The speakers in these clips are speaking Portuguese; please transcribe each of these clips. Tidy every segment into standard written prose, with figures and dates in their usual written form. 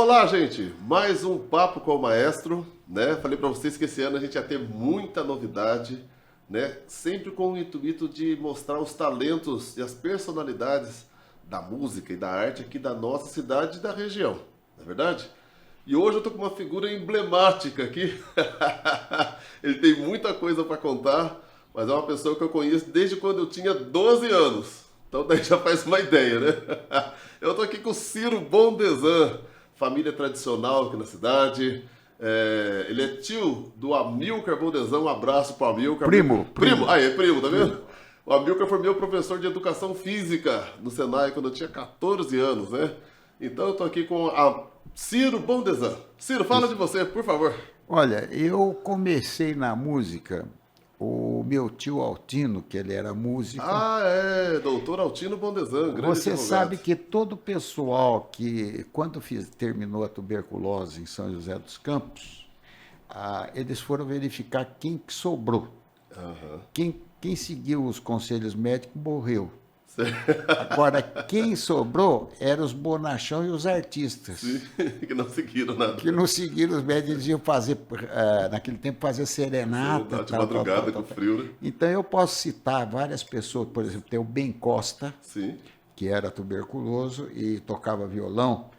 Olá, gente! Mais um Papo com o Maestro, né? Falei para vocês que esse ano a gente ia ter muita novidade, né? Sempre com o intuito de mostrar os talentos e as personalidades da música e da arte aqui da nossa cidade e da região, não é verdade? E hoje eu tô com uma figura emblemática aqui. Ele tem muita coisa para contar, mas é uma pessoa que eu conheço desde quando eu tinha 12 anos. Então daí já faz uma ideia, né? Eu tô aqui com o Ciro Bondesan, família tradicional aqui na cidade. Ele é tio do Amilcar Bondesan, um abraço pro Amilcar. Primo. Ah, é primo, tá vendo? O Amilcar foi meu professor de educação física no Senai quando eu tinha 14 anos, né? Então eu tô aqui com a Ciro Bondesan. Ciro, fala de você, por favor. Olha, eu comecei na música, o meu tio Altino, que ele era músico. Ah, doutor Altino Bondesan, grande Você advogado. sabe que todo o pessoal que, quando terminou a tuberculose em São José dos Campos, eles foram verificar quem que sobrou. Aham. Quem seguiu os conselhos médicos morreu. Certo. Agora, quem sobrou eram os bonachão e os artistas. Sim, que não seguiram nada. Que não seguiram os médicos, eles iam fazer, naquele tempo, fazer serenata. De madrugada com frio, né? Então, eu posso citar várias pessoas, por exemplo, tem o Ben Costa, Sim. que era tuberculoso e tocava violão.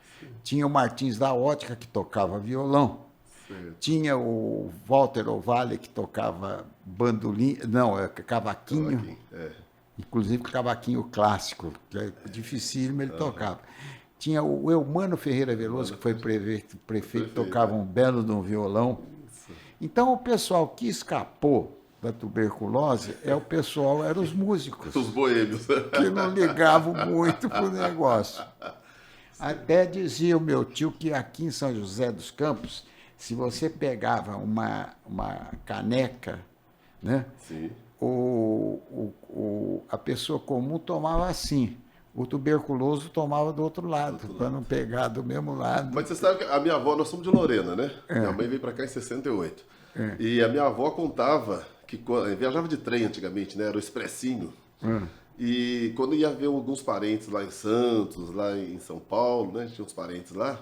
Tinha o Martins da Ótica, que tocava violão. Certo. Tinha o Walter Ovalle, que tocava bandolim, cavaquinho. Cavaquinho, Inclusive cavaquinho clássico, que é dificílimo, ele tocava. Tinha o Eumano Ferreira Veloso, que foi prefeito, tocava um belo de um violão. Então, o pessoal que escapou da tuberculose eram os músicos, Os boêmios. que não ligavam muito para o negócio. Até dizia o meu tio que aqui em São José dos Campos, se você pegava uma caneca, né? Sim. A pessoa comum tomava assim, o tuberculoso tomava do outro lado, para não pegar do mesmo lado. Mas você sabe que a minha avó, nós somos de Lorena, né? Minha mãe veio pra cá em 68. E a minha avó contava que viajava de trem antigamente, né? Era o expressinho. E quando ia ver alguns parentes lá em Santos, lá em São Paulo, né? Tinha uns parentes lá.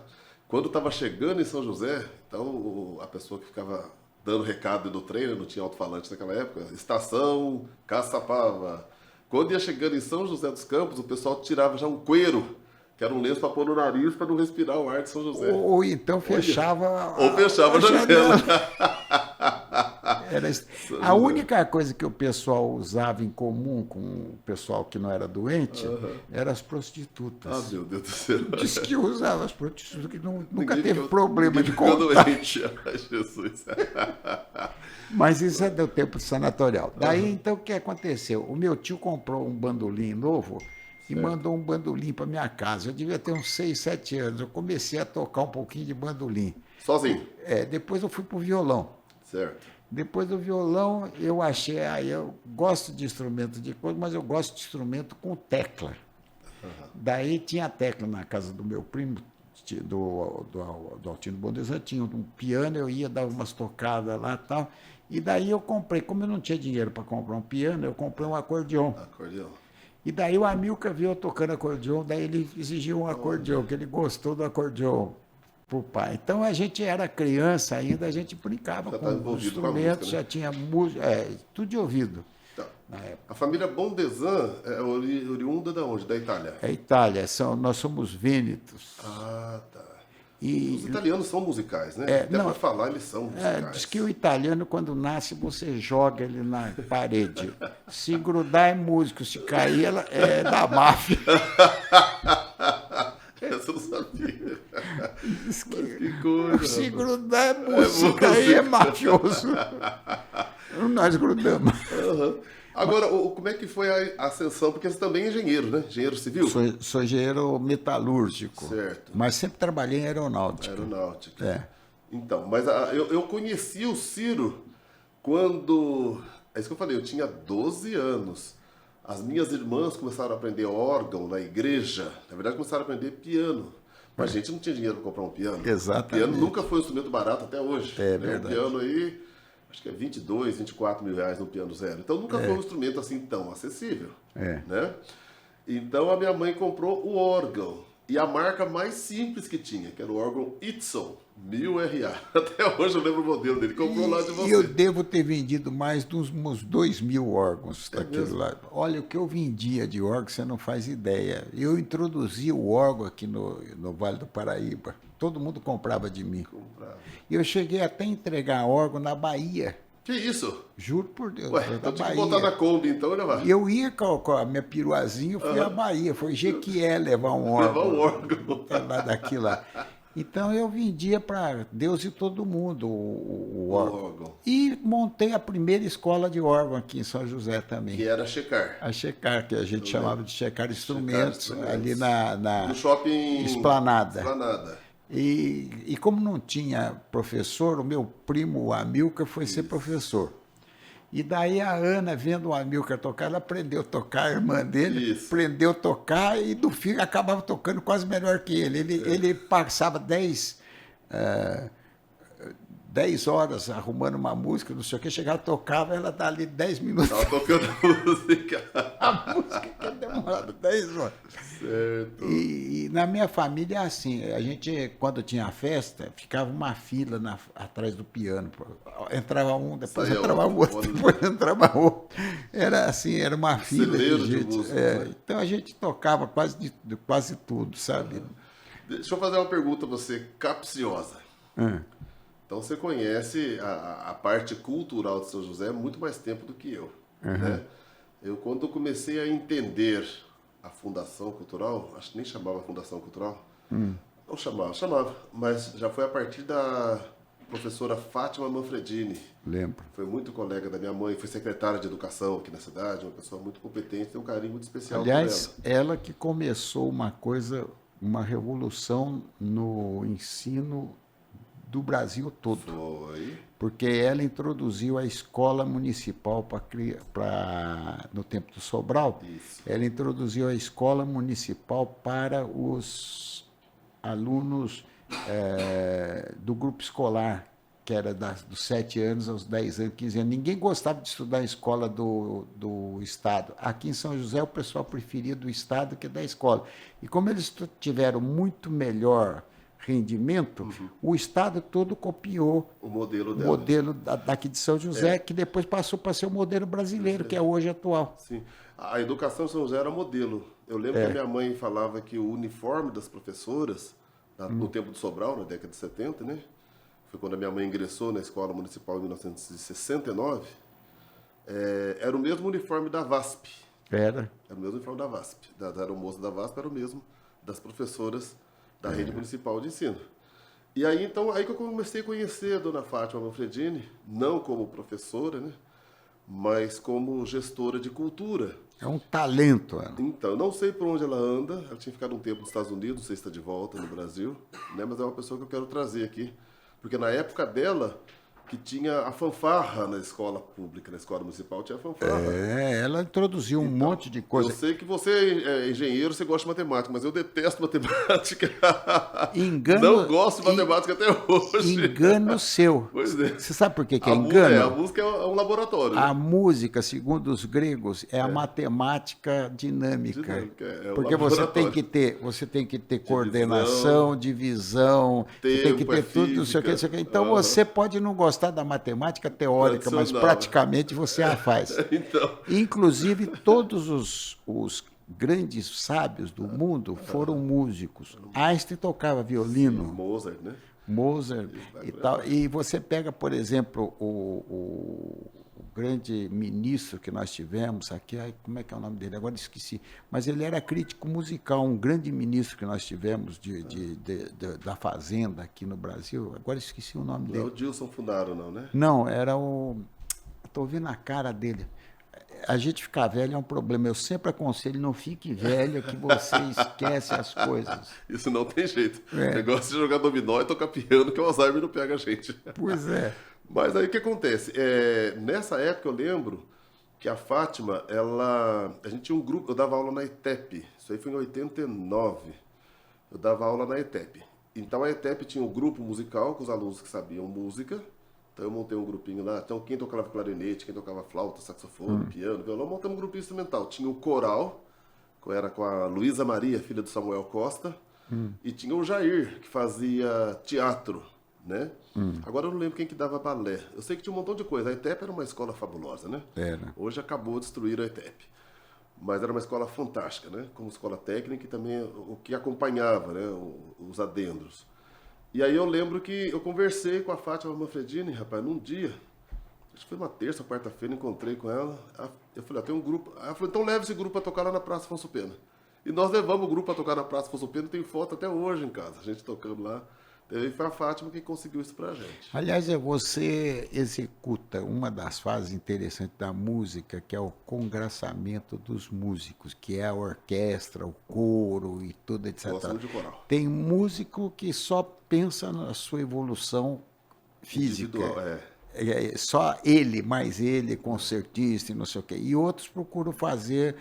Quando estava chegando em São José, então a pessoa que ficava dando recado do trem, não tinha alto-falante naquela época, estação Caçapava. Quando ia chegando em São José dos Campos, o pessoal tirava já um cueiro, que era um lenço para pôr no nariz para não respirar o ar de São José. Ou então fechava Ou fechava a janela. A única coisa que o pessoal usava em comum com o pessoal que não era doente eram as prostitutas. Ah, meu Deus do céu. Diz que usava as prostitutas, que nunca Ninguém teve ficou- problema ninguém de ficou contato. doente. Ai, Jesus. Mas isso é do tempo sanatorial. Daí, então, o que aconteceu? O meu tio comprou um bandolim novo e mandou um bandolim para minha casa. Eu devia ter uns 6, 7 anos. Eu comecei a tocar um pouquinho de bandolim. Sozinho. Depois eu fui para o violão. Certo. Depois do violão, eu achei... eu gosto de instrumento de coisa, mas eu gosto de instrumento com tecla. Daí tinha tecla na casa do meu primo, do Altino Bondesan, tinha um piano, eu ia dar umas tocadas lá e tal. E daí eu comprei, como eu não tinha dinheiro para comprar um piano, eu comprei um acordeão. Acordeão. E daí o Amilcar viu eu tocando acordeão, daí ele exigiu um acordeão, que ele gostou do acordeão pro pai. Então a gente era criança ainda, a gente brincava Já tá com envolvido com a instrumentos, música, né? já tinha música, tudo de ouvido. Tá. Na época. A família Bondesan é oriunda da onde? Da Itália? É Itália, nós somos vênetos. Ah, tá. E Os italianos são musicais, né? Até não, para falar, eles são musicais. diz que o italiano, quando nasce, você joga ele na parede. Se grudar é músico, se cair é da máfia. Essa eu não sabia. Diz que Que coisa. se grudar é músico, se cair é mafioso. Nós grudamos. Aham. Agora, como é que foi a ascensão? Porque você também é engenheiro, né? Engenheiro civil? Sou engenheiro metalúrgico, Certo. mas sempre trabalhei em aeronáutica. Aeronáutica. É. Então, mas eu conheci o Ciro quando... É isso que eu falei, eu tinha 12 anos. As minhas irmãs começaram a aprender órgão na igreja. Na verdade, começaram a aprender piano. Mas a gente não tinha dinheiro para comprar um piano. Exatamente. O piano nunca foi um instrumento barato até hoje. É né? verdade. Um piano aí, acho que é 22, 24 mil reais no piano zero. Então nunca foi um instrumento assim tão acessível. É. Né? Então a minha mãe comprou o órgão. e a marca mais simples que tinha, que era o órgão Itson 1000 RA. Até hoje eu lembro o modelo dele. Comprou lá de você. E eu devo ter vendido mais de uns 2.000 órgãos daquilo mesmo? lá. Olha, o que eu vendia de órgão, você não faz ideia. Eu introduzi o órgão aqui no Vale do Paraíba. Todo mundo comprava de mim. Comprava. E eu cheguei até a entregar órgão na Bahia. Que isso? Juro por Deus. Ué, da então tinha que Bahia. botar na Kombi, então, né, Mar? E eu ia com a minha piruazinha, eu fui à Bahia, foi Jequié levar um órgão. Levar um órgão. Lá daqui lá. Então eu vendia para Deus e todo mundo o órgão. E montei a primeira escola de órgão aqui em São José também. Que era checar. A Checar, que a gente chamava de Checar Instrumentos, Checar ali Instrumentos. na No shopping... Esplanada. Esplanada. E como não tinha professor, o meu primo, o Amilcar, foi ser professor. E daí a Ana, vendo o Amilcar tocar, ela aprendeu a tocar, a irmã dele aprendeu a tocar e no fim acabava tocando quase melhor que ele. Ele passava 10 horas arrumando uma música, não sei o que, chegava, tocava, ela dali 10 minutos. Estava tocando música. A música que demorava 10 horas. Certo. E na minha família é assim, a gente, quando tinha festa, ficava uma fila atrás do piano. Entrava um, depois Saía entrava outro, depois entrava outro. Era assim, era uma fila Celeiro de gente. música, né? Então a gente tocava quase tudo, sabe? Deixa eu fazer uma pergunta a você, capciosa. Então você conhece a parte cultural de São José há muito mais tempo do que eu. Né? Eu, quando comecei a entender a Fundação Cultural, acho que nem chamava Fundação Cultural, não chamava, mas já foi a partir da professora Fátima Manfredini. Lembro. Foi muito colega da minha mãe, foi secretária de educação aqui na cidade, uma pessoa muito competente, tem um carinho muito especial por ela. Aliás, ela que começou uma revolução no ensino do Brasil todo. Foi. Porque ela introduziu a escola municipal no tempo do Sobral. Isso. Ela introduziu a escola municipal para os alunos do grupo escolar, que era dos 7 anos aos 10 anos, 15 anos. Ninguém gostava de estudar em escola do Estado. Aqui em São José, o pessoal preferia do Estado que da escola. E como eles tiveram muito melhor rendimento, o Estado todo copiou O modelo o dela. modelo daqui de São José, que depois passou para ser o modelo brasileiro, que é hoje atual. Sim. A educação em São José era modelo. Eu lembro que a minha mãe falava que o uniforme das professoras, no tempo do Sobral, na década de 70, né? Foi quando a minha mãe ingressou na escola municipal em 1969, era o mesmo uniforme da VASP. Era. Era o mesmo uniforme da VASP. Da aeromoça da VASP era o mesmo das professoras da rede municipal de ensino. E aí, então, aí que eu comecei a conhecer a dona Fátima Manfredini, não como professora, né? Mas como gestora de cultura. É um talento, ela. Então, eu não sei por onde ela anda, ela tinha ficado um tempo nos Estados Unidos, não sei se está de volta no Brasil, né? Mas é uma pessoa que eu quero trazer aqui. Porque na época dela, que tinha a fanfarra na escola pública, na escola municipal, tinha a fanfarra. Ela introduziu um monte de coisa. Eu sei que você é engenheiro, você gosta de matemática, mas eu detesto matemática. Não gosto de matemática até hoje. Engano seu. Pois é. Você sabe por que é engano? A música é um laboratório. A música, segundo os gregos, é a matemática dinâmica. Porque você tem que ter coordenação, divisão, você tem que ter tudo, não sei o que. Então você pode não gostar da matemática teórica, mas praticamente você a faz. Então. Inclusive, todos os grandes sábios do mundo foram músicos. Einstein tocava violino. Sim, Mozart, né? Mozart e tal. E você pega, por exemplo, o grande ministro que nós tivemos aqui, como é que é o nome dele? Agora esqueci. Mas ele era crítico musical, um grande ministro que nós tivemos da Fazenda aqui no Brasil. Agora esqueci o nome dele. Não é o Dilson Funaro, não, né? Não, era o... Estou vendo a cara dele. A gente ficar velho é um problema. Eu sempre aconselho, não fique velho, que você esquece as coisas. Isso não tem jeito. O negócio de jogar dominó e tocar piano, que o Alzheimer não pega a gente. Pois é. Mas aí o que acontece? Nessa época eu lembro que a Fátima, a gente tinha um grupo, eu dava aula na ETEP, isso aí foi em 89, eu dava aula na ETEP. Então a ETEP tinha um grupo musical com os alunos que sabiam música, então eu montei um grupinho lá, então quem tocava clarinete, quem tocava flauta, saxofone, piano, violão, montamos um grupinho instrumental. Tinha o coral, que era com a Luísa Maria, filha do Samuel Costa, E tinha o Jair, que fazia teatro, né? Agora eu não lembro quem que dava balé. Eu sei que tinha um montão de coisa. A ETEP era uma escola fabulosa, né? Era. Hoje acabou de destruir a ETEP. Mas era uma escola fantástica, né? Como escola técnica e também o que acompanhava, né? Os adendros. E aí eu lembro que eu conversei com a Fátima Manfredini, rapaz, num dia, acho que foi uma terça, quarta-feira, encontrei com ela. Eu falei, tem um grupo. Ela falou, então leva esse grupo para tocar lá na Praça Afonso Pena. E nós levamos o grupo para tocar na Praça Afonso Pena, tem foto até hoje em casa, a gente tocando lá. E foi a Fátima que conseguiu isso pra gente. Aliás, você executa uma das fases interessantes da música, que é o congraçamento dos músicos, que é a orquestra, o coro e tudo, etc. Gosto muito de coral. Tem músico que só pensa na sua evolução física. Individual, é. Só ele, mais ele, concertista e não sei o quê. E outros procuram fazer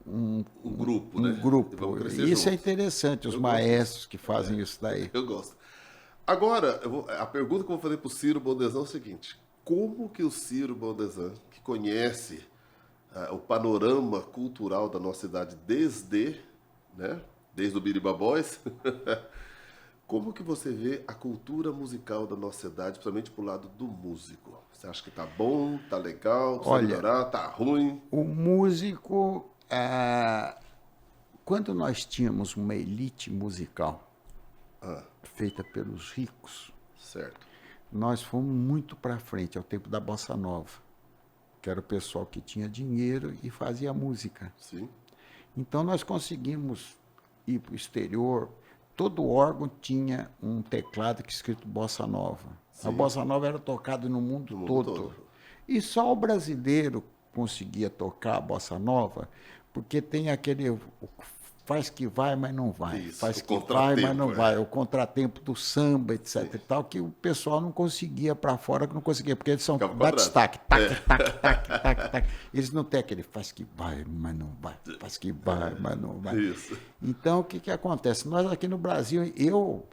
um grupo, um né? grupo. E vamos crescer Isso é juntos. interessante, os Eu maestros que fazem isso daí. Eu gosto. Agora, a pergunta que eu vou fazer pro Ciro Bondesan é o seguinte: como que o Ciro Bondesan, que conhece o panorama cultural da nossa cidade desde o Biriba Boys, como que você vê a cultura musical da nossa cidade, principalmente pro lado do músico? Você acha que tá bom, tá legal, precisa Olha, melhorar, tá ruim? O músico, quando nós tínhamos uma elite musical feita pelos ricos, Certo. nós fomos muito para frente ao tempo da Bossa Nova, que era o pessoal que tinha dinheiro e fazia música. Sim. Então nós conseguimos ir para o exterior. Todo órgão tinha um teclado que escrito Bossa Nova. Sim. A Bossa Nova era tocada no mundo, No mundo todo. todo. E só o brasileiro conseguia tocar a Bossa Nova, porque tem aquele faz que vai, mas não vai. Isso, Faz o que vai, mas contratempo, não é. vai. O contratempo do samba, etc. e tal, que o pessoal não conseguia para fora, que não conseguia, porque eles são Ficava quadrado. bate-tac, tac, tac, tac, tac, tac. Eles não têm aquele faz que vai, mas não vai. Faz que vai, mas não vai. Isso. Então, o que acontece? Nós aqui no Brasil, eu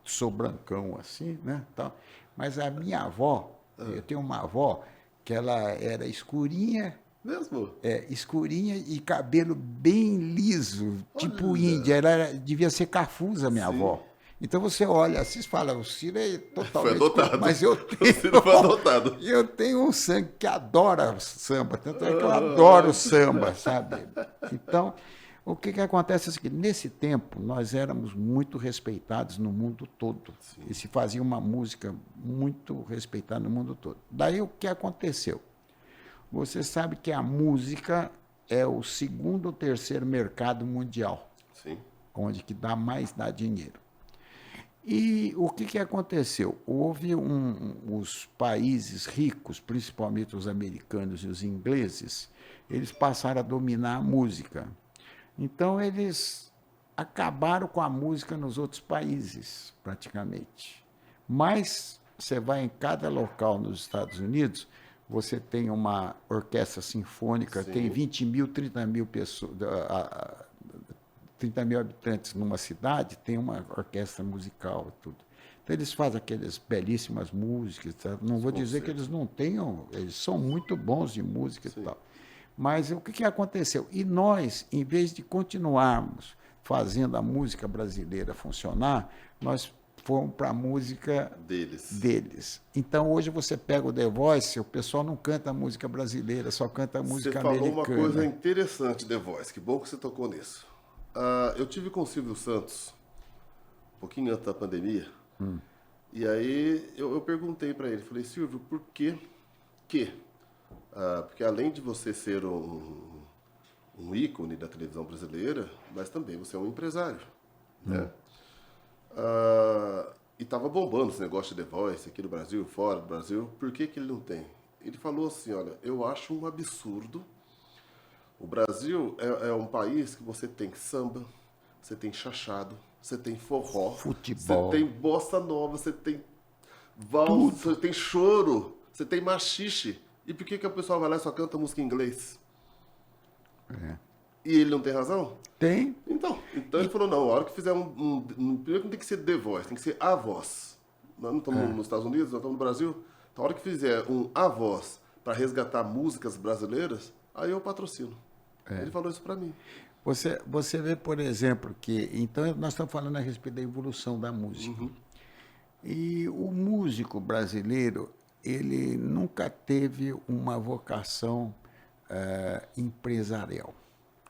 sou brancão assim, né? Tal, mas a minha avó, eu tenho uma avó que ela era escurinha, Mesmo? escurinha e cabelo bem liso, tipo Olha. índia. Ela devia ser cafusa, minha avó. Então você olha assim e fala, o Ciro é totalmente... Foi adotado. Mas eu O tenho... Ciro foi adotado. Eu tenho um sangue que adora samba, tanto é que eu adoro samba, sabe? Então, o que acontece é o seguinte, nesse tempo nós éramos muito respeitados no mundo todo. E se fazia uma música muito respeitada no mundo todo. Daí o que aconteceu? Você sabe que a música é o segundo ou terceiro mercado mundial, Sim. onde que dá dinheiro. E o que aconteceu? Houve os países ricos, principalmente os americanos e os ingleses, eles passaram a dominar a música. Então, eles acabaram com a música nos outros países, praticamente. Mas você vai em cada local nos Estados Unidos, você tem uma orquestra sinfônica, Sim. tem 20 mil, 30 mil pessoas, 30 mil habitantes numa cidade, tem uma orquestra musical e tudo. Então, eles fazem aquelas belíssimas músicas, tá? Não vou dizer que eles não tenham, eles são muito bons de música e tal. Mas o que aconteceu? E nós, em vez de continuarmos fazendo a música brasileira funcionar, nós fomos para a música deles. Então, hoje você pega o The Voice, o pessoal não canta música brasileira, só canta música americana. Você falou uma coisa interessante, The Voice, que bom que você tocou nisso. Eu tive com o Silvio Santos, um pouquinho antes da pandemia, e aí eu perguntei para ele, falei, Silvio, por que porque além de você ser um ícone da televisão brasileira, mas também você é um empresário, né? E estava bombando esse negócio de The Voice aqui no Brasil, fora do Brasil. Por que ele não tem? Ele falou assim, olha, eu acho um absurdo. O Brasil é um país que você tem samba, você tem chachado, você tem forró, futebol, você tem bossa nova, você tem valsa, você tem choro, você tem machixe. E por que o pessoal vai lá e só canta música em inglês? E ele não tem razão? Tem. Então ele falou, não, a hora que fizer primeiro não tem que ser The Voice, tem que ser A Voz. Nós não estamos nos Estados Unidos, nós estamos no Brasil. Então a hora que fizer A Voz para resgatar músicas brasileiras, aí eu patrocino. Ele falou isso para mim. Você vê, por exemplo, que... Então, nós estamos falando a respeito da evolução da música. E o músico brasileiro, ele nunca teve uma vocação empresarial,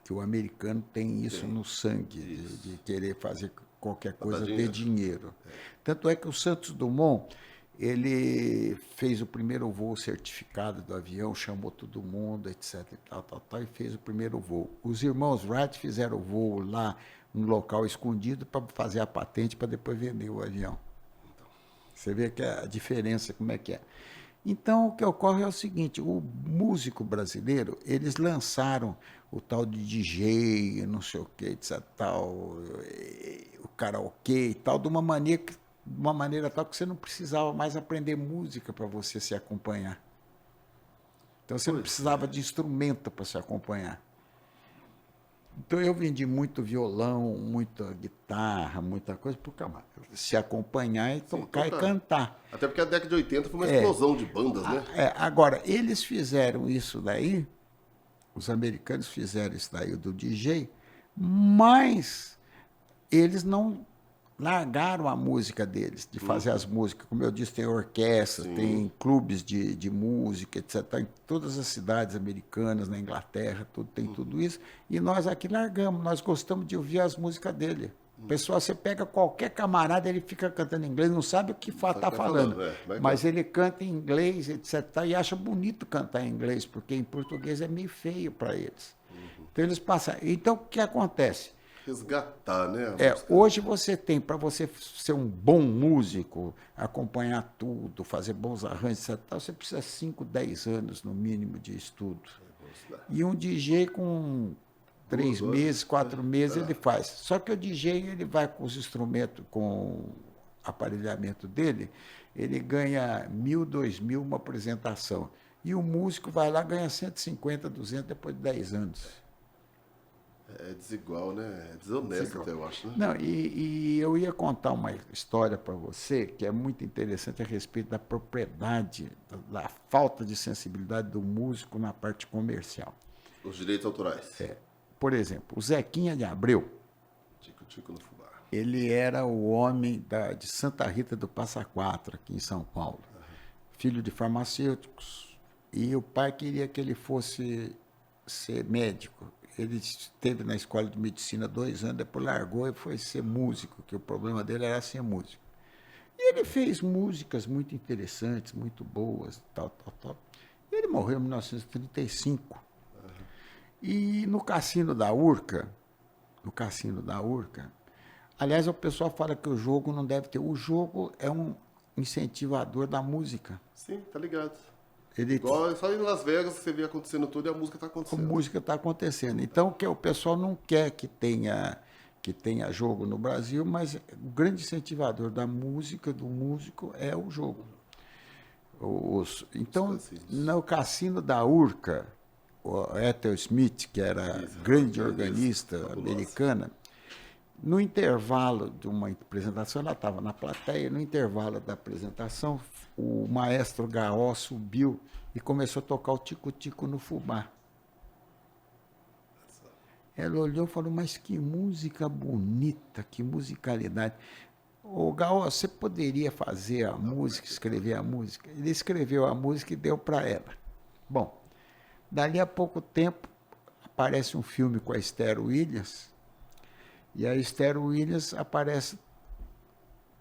que o americano tem isso no sangue, de querer fazer qualquer coisa, ter dinheiro. Tanto é que o Santos Dumont, ele fez o primeiro voo certificado do avião, chamou todo mundo, etc. E fez o primeiro voo. Os irmãos Wright fizeram o voo lá no local escondido para fazer a patente para depois vender o avião. Você vê que a diferença, como é que é. Então, o que ocorre é o seguinte, o músico brasileiro, eles lançaram o tal de DJ, não sei o que, etc, tal, o karaokê e tal, de uma maneira tal que você não precisava mais aprender música para você se acompanhar. Então, você não precisava de instrumento para se acompanhar. Então, eu vendi muito violão, muita guitarra, muita coisa, porque se acompanhar e tocar e cantar. Até porque a década de 80 foi uma explosão de bandas, né? Agora, eles fizeram isso daí, os americanos fizeram isso daí do DJ, mas eles não largaram a música deles, de fazer as músicas. Como eu disse, tem orquestra, tem clubes de música, etc. Em todas as cidades americanas, na Inglaterra, tem tudo isso. E nós aqui largamos, nós gostamos de ouvir as músicas dele. Pessoal, você pega qualquer camarada, ele fica cantando em inglês, não sabe o que está falando, mas ele canta em inglês, etc. E acha bonito cantar em inglês, porque em português é meio feio para eles. Então, eles passam. Então, o que acontece? Resgatar, né? Hoje você tem, para você ser um bom músico, acompanhar tudo, fazer bons arranjos, etc., você precisa 5, 10 anos, no mínimo, de estudo. E um DJ com 3 meses, 4 meses, ele faz. Só que o DJ, ele vai com os instrumentos, com o aparelhamento dele, ele ganha 1.000, 2.000 uma apresentação. E o músico vai lá, ganha 150, 200 depois de 10 anos. É desigual, né? É desonesto até, eu acho, né? Não, e eu ia contar uma história para você que é muito interessante a respeito da propriedade, da falta de sensibilidade do músico na parte comercial. Os direitos autorais. Por exemplo, o Zequinha de Abreu, Tico-tico no fubá. ele era o homem de Santa Rita do Passa Quatro, aqui em São Paulo. Filho de farmacêuticos. E o pai queria que ele fosse ser médico. Ele esteve na escola de medicina 2 anos, depois largou e foi ser músico, que o problema dele era ser músico. E ele fez músicas muito interessantes, muito boas, tal. E ele morreu em 1935. E no Cassino da Urca, aliás, o pessoal fala que o jogo não deve ter. O jogo é um incentivador da música. Sim, tá ligado. Igual só em Las Vegas você vê acontecendo tudo e a música está acontecendo. A música está acontecendo. Então, o pessoal não quer que tenha jogo no Brasil, mas o grande incentivador da música, do músico, é o jogo. Então, no Cassino da Urca, o Ethel Smith, que era grande organista americana, no intervalo de uma apresentação, ela estava na plateia, no intervalo da apresentação, o maestro Gaó subiu e começou a tocar o tico-tico no fubá. Ela olhou e falou, mas que música bonita, que musicalidade. Ô Gaó, você poderia fazer a música, escrever a música? Ele escreveu a música e deu para ela. Bom, dali a pouco tempo, aparece um filme com a Esther Williams, e a Esther Williams aparece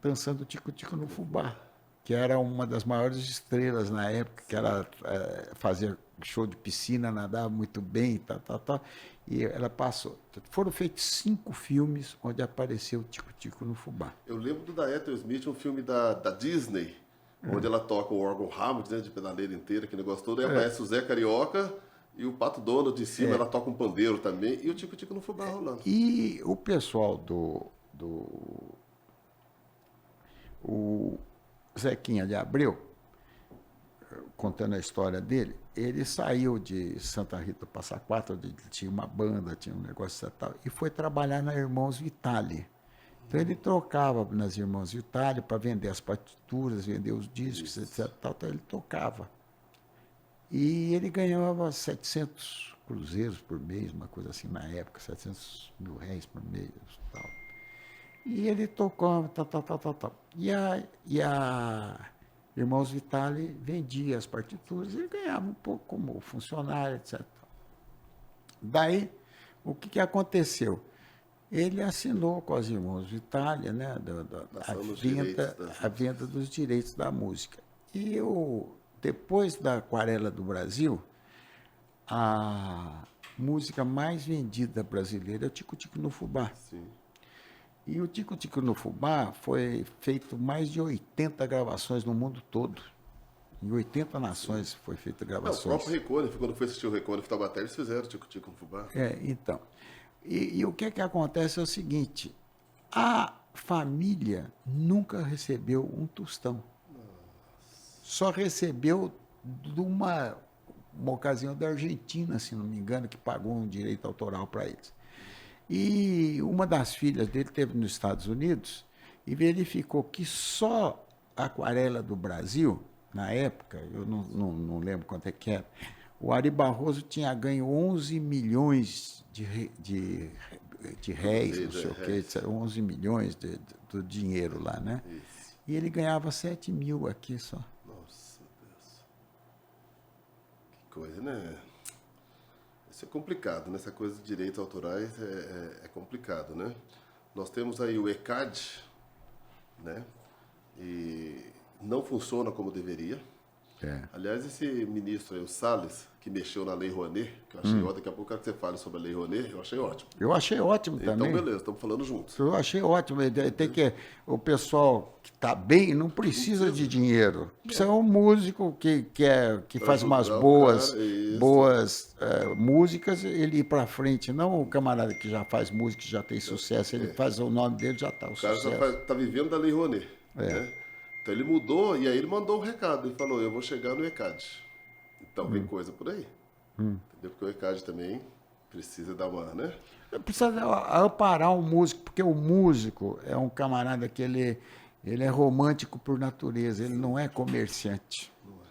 dançando tico-tico no fubá, que era uma das maiores estrelas na época, que ela fazia show de piscina, nadava muito bem, e ela passou. Foram feitos 5 filmes onde apareceu o tico-tico no fubá. Eu lembro do da Ethel Smith, um filme da Disney, onde ela toca o órgão Hammond, né, de pedaleira inteira, que negócio todo, aí aparece o Zé Carioca e o Pato Donald de cima, ela toca um pandeiro também, e o tico-tico no fubá rolando. E o pessoal o Zequinha de Abreu, contando a história dele, ele saiu de Santa Rita do Passa Quatro, onde tinha uma banda, tinha um negócio e tal, e foi trabalhar na Irmãos Vitale. Então ele trocava nas Irmãos Vitale para vender as partituras, vender os discos, etc. Então ele tocava. E ele ganhava 700 cruzeiros por mês, uma coisa assim na época, 700 mil réis por mês, tal. E ele tocou, tal. E a Irmãos Vitale vendia as partituras e ganhava um pouco como funcionário, etc. Daí, o que aconteceu? Ele assinou com as Irmãos Vitale, né, a venda dos direitos da música. E depois da Aquarela do Brasil, a música mais vendida brasileira é o Tico-Tico no Fubá. Sim. E o Tico-Tico no Fubá foi feito mais de 80 gravações no mundo todo. Em 80 nações foi feita gravações. O próprio Recone, quando foi assistir o Recone de Taubaté, eles fizeram o Tico-Tico no Fubá. Então. E o que acontece é o seguinte, a família nunca recebeu um tostão. Só recebeu de uma ocasião da Argentina, se não me engano, que pagou um direito autoral para eles. E uma das filhas dele esteve nos Estados Unidos e verificou que só a Aquarela do Brasil, na época, eu não lembro quanto é que era, o Ari Barroso tinha ganho 11 milhões de réis, não sei o quê, 11 milhões do dinheiro lá, né? Isso. E ele ganhava 7 mil aqui só. Nossa, Deus. Que coisa, né? Isso é complicado, né? Essa coisa de direitos autorais é complicado, né? Nós temos aí o ECAD, né? E não funciona como deveria. Aliás, esse ministro aí, o Salles, que mexeu na Lei Rouanet, que eu achei ótimo, daqui a pouco eu quero que você fale sobre a Lei Rouanet, eu achei ótimo. Eu achei ótimo também. Então, beleza, estamos falando juntos. Eu achei ótimo. O pessoal que está bem não precisa de dinheiro. Precisa um músico que faz umas boas músicas, ele ir para frente. Não o camarada que já faz música, que já tem sucesso, ele faz o nome dele, já está o sucesso. O cara já está vivendo da Lei Rouanet, né? Então ele mudou e aí ele mandou um recado. Ele falou, eu vou chegar no ECAD. Então vem coisa por aí. Entendeu? Porque o ECAD também precisa dar uma, né? Precisa amparar um músico, porque o músico é um camarada que ele é romântico por natureza, ele não é comerciante. Não é.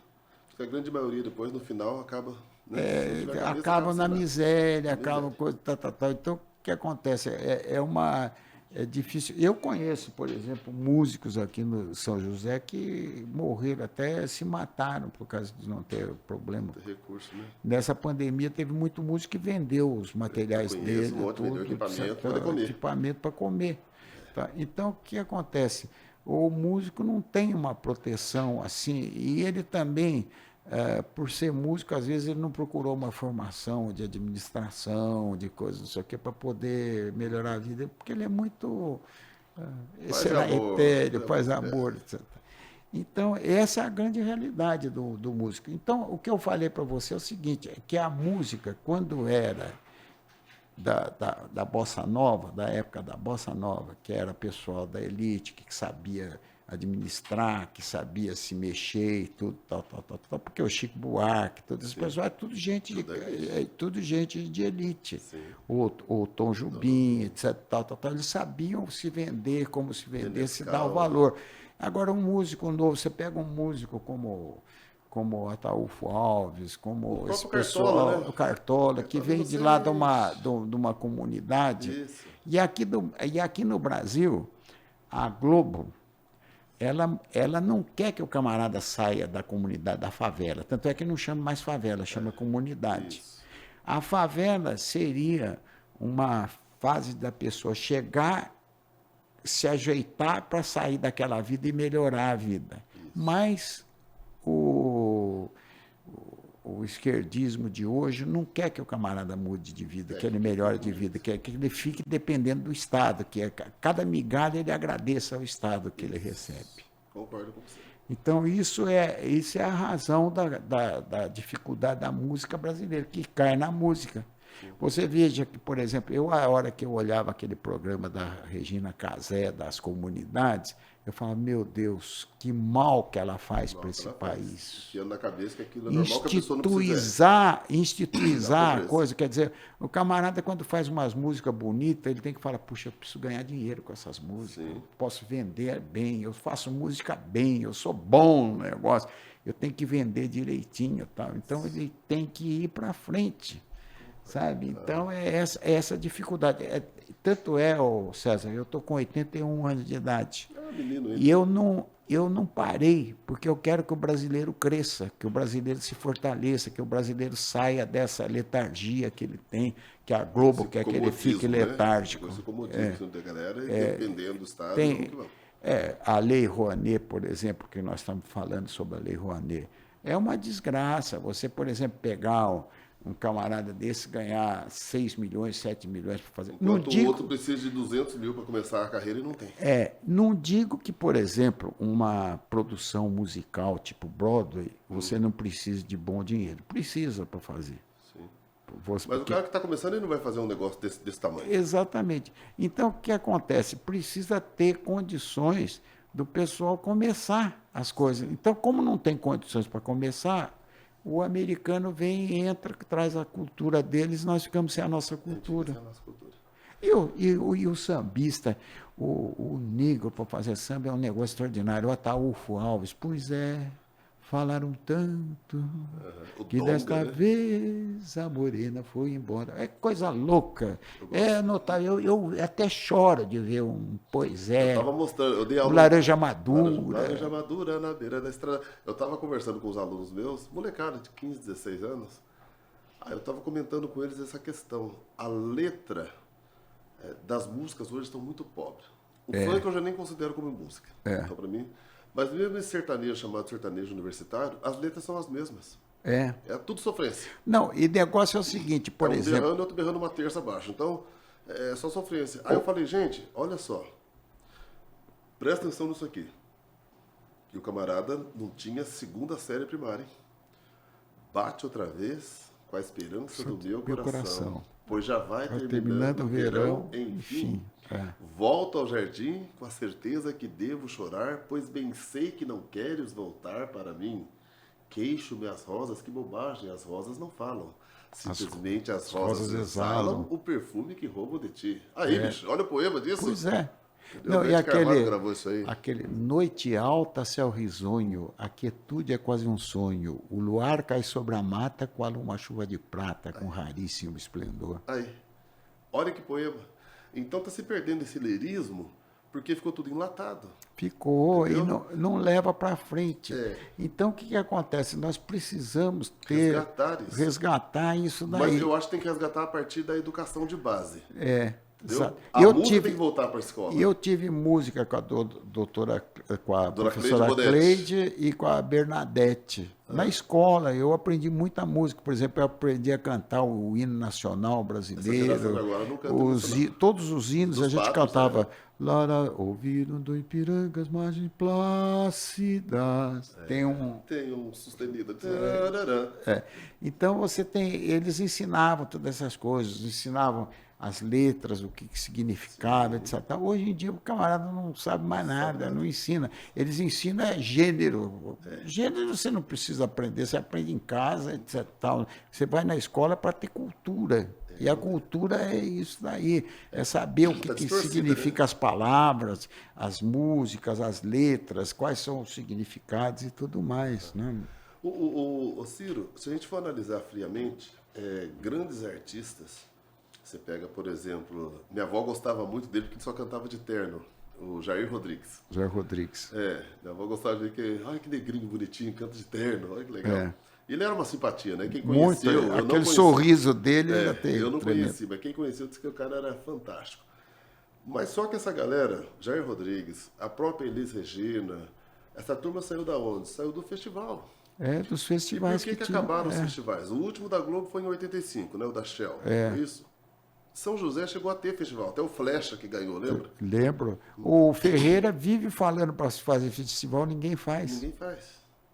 Porque a grande maioria depois, no final, acaba... Né? Acaba na miséria, acaba coisa, tal. Então, o que acontece? É difícil. Eu conheço, por exemplo, músicos aqui no São José que morreram, até se mataram por causa de não ter problema. Tem recurso, né? Nessa pandemia teve muito músico que vendeu os materiais dele, equipamento para comer. Tá? Então, o que acontece? O músico não tem uma proteção assim, e ele também, por ser músico, às vezes ele não procurou uma formação de administração, de coisas, não sei o quê, para poder melhorar a vida, porque ele é muito etéreo, faz amor, etc. Então, essa é a grande realidade do músico. Então, o que eu falei para você é o seguinte, é que a música, quando era da Bossa Nova, da época da Bossa Nova, que era pessoal da elite, que sabia administrar, que sabia se mexer e tudo, tal, porque o Chico Buarque, todo esse pessoal, é tudo gente de elite. O Tom Jobim, etc, tal, eles sabiam se vender, como se vender, se dar o valor. Agora, um músico novo, você pega um músico como Ataúfo Alves, como esse pessoal, Cartola, né? O Cartola, que vem de lá de uma comunidade. E aqui no Brasil, a Globo, ela não quer que o camarada saia da comunidade, da favela. Tanto é que não chama mais favela, chama comunidade. A favela seria uma fase da pessoa chegar, se ajeitar para sair daquela vida e melhorar a vida. Mas o esquerdismo de hoje não quer que o camarada mude de vida, que ele melhore de vida, quer que ele fique dependendo do Estado, que cada migalha ele agradeça ao Estado que ele recebe. Concordo com você. Então, isso é a razão da dificuldade da música brasileira, que cai na música. Você veja que, por exemplo, a hora que eu olhava aquele programa da Regina Casé, das comunidades, eu falava, meu Deus, que mal que ela faz para esse país. Tendo na cabeça que aquilo é normal, que a pessoa não precisa. Instituizar a coisa, quer dizer, o camarada, quando faz umas músicas bonitas, ele tem que falar, puxa, eu preciso ganhar dinheiro com essas músicas, eu posso vender bem, eu faço música bem, eu sou bom no negócio, eu tenho que vender direitinho. Tal. Então, ele tem que ir para frente. sabe? Então, é essa dificuldade. Tanto é, ô César, eu estou com 81 anos de idade. Menino ainda. E eu não parei, porque eu quero que o brasileiro cresça, que o brasileiro se fortaleça, que o brasileiro saia dessa letargia que ele tem, que a Globo quer que ele fique letárgico. Esse comodismo da galera, dependendo do Estado, Tem, vamos que vamos. a Lei Rouanet, por exemplo, que nós estamos falando sobre a Lei Rouanet, é uma desgraça. Você, por exemplo, pegar um camarada desse, ganhar 6 milhões, 7 milhões para fazer... Enquanto o outro precisa de 200 mil para começar a carreira e não tem. Não digo que, por exemplo, uma produção musical tipo Broadway, você não precisa de bom dinheiro. Precisa para fazer. Sim. Mas o cara que está começando, ele não vai fazer um negócio desse tamanho. Exatamente. Então, o que acontece? Precisa ter condições do pessoal começar as coisas. Então, como não tem condições para começar, o americano vem, entra, traz a cultura deles, nós ficamos sem a nossa cultura. E o sambista, o negro para fazer samba é um negócio extraordinário. O Ataúfo Alves, pois é, falaram tanto que desta vez a morena foi embora. É coisa louca. É notável. Eu até choro de ver um poisé. Eu estava mostrando, eu dei aula. Laranja madura. Laranja madura na beira da estrada. Eu estava conversando com os alunos meus, molecada de 15, 16 anos. Aí eu estava comentando com eles essa questão. A letra das músicas hoje estão muito pobres. O funk eu já nem considero como música. Então, para mim. Mas mesmo esse sertanejo, chamado sertanejo universitário, as letras são as mesmas. É tudo sofrência. Não, e negócio é o seguinte, por exemplo... berrando, eu estou berrando uma terça abaixo. Então, é só sofrência. Aí eu falei, gente, olha só. Presta atenção nisso aqui. Que o camarada não tinha segunda série primária, hein? Bate outra vez com a esperança do meu coração. Pois já vai terminando o verão, enfim. Volto ao jardim com a certeza que devo chorar, pois bem sei que não queres voltar para mim. Queixo-me as rosas, que bobagem, as rosas não falam. Simplesmente as rosas exalam o perfume que roubam de ti. Aí, bicho, olha o poema disso. Pois é. Não, e aquele noite alta, céu risonho, a quietude é quase um sonho, o luar cai sobre a mata qual uma chuva de prata com raríssimo esplendor. Aí, olha que poema. Então está se perdendo esse lirismo porque ficou tudo enlatado. Ficou, entendeu? E não leva para frente. Então, o que acontece? Nós precisamos resgatar isso daí. Mas eu acho que tem que resgatar a partir da educação de base. A música tem que voltar para a escola. E eu tive música com a professora Cleide e com a Bernadette. Na escola, eu aprendi muita música. Por exemplo, eu aprendi a cantar o hino nacional brasileiro. Agora não canta todos os hinos a gente cantava. Lara, ouviram do Ipiranga as margens plácidas. Tem um sustenido. Então, eles ensinavam todas essas coisas, ensinavam as letras, o que significava, etc. Hoje em dia o camarada não sabe mais nada, não ensina. Eles ensinam gênero. Gênero você não precisa aprender, você aprende em casa, etc. Você vai na escola para ter cultura. E a cultura é isso daí, é saber o que significa as palavras, as músicas, as letras, quais são os significados e tudo mais. Né? O Ciro, se a gente for analisar friamente, grandes artistas, você pega, por exemplo, minha avó gostava muito dele porque ele só cantava de terno, o Jair Rodrigues. Jair Rodrigues. Minha avó gostava de ver olha que negrinho bonitinho, canta de terno, olha que legal. Ele era uma simpatia, né? Quem conheceu... Muito, aquele sorriso dele... eu não conheci, mas quem conheceu disse que o cara era fantástico. Mas só que essa galera, Jair Rodrigues, a própria Elis Regina, essa turma saiu da onde? Saiu do festival. Dos festivais. E por que acabaram os festivais? O último da Globo foi em 85, né? O da Shell. É isso? São José chegou a ter festival, até o Flecha que ganhou, lembra? Lembro. O Ferreira vive falando para se fazer festival, ninguém faz.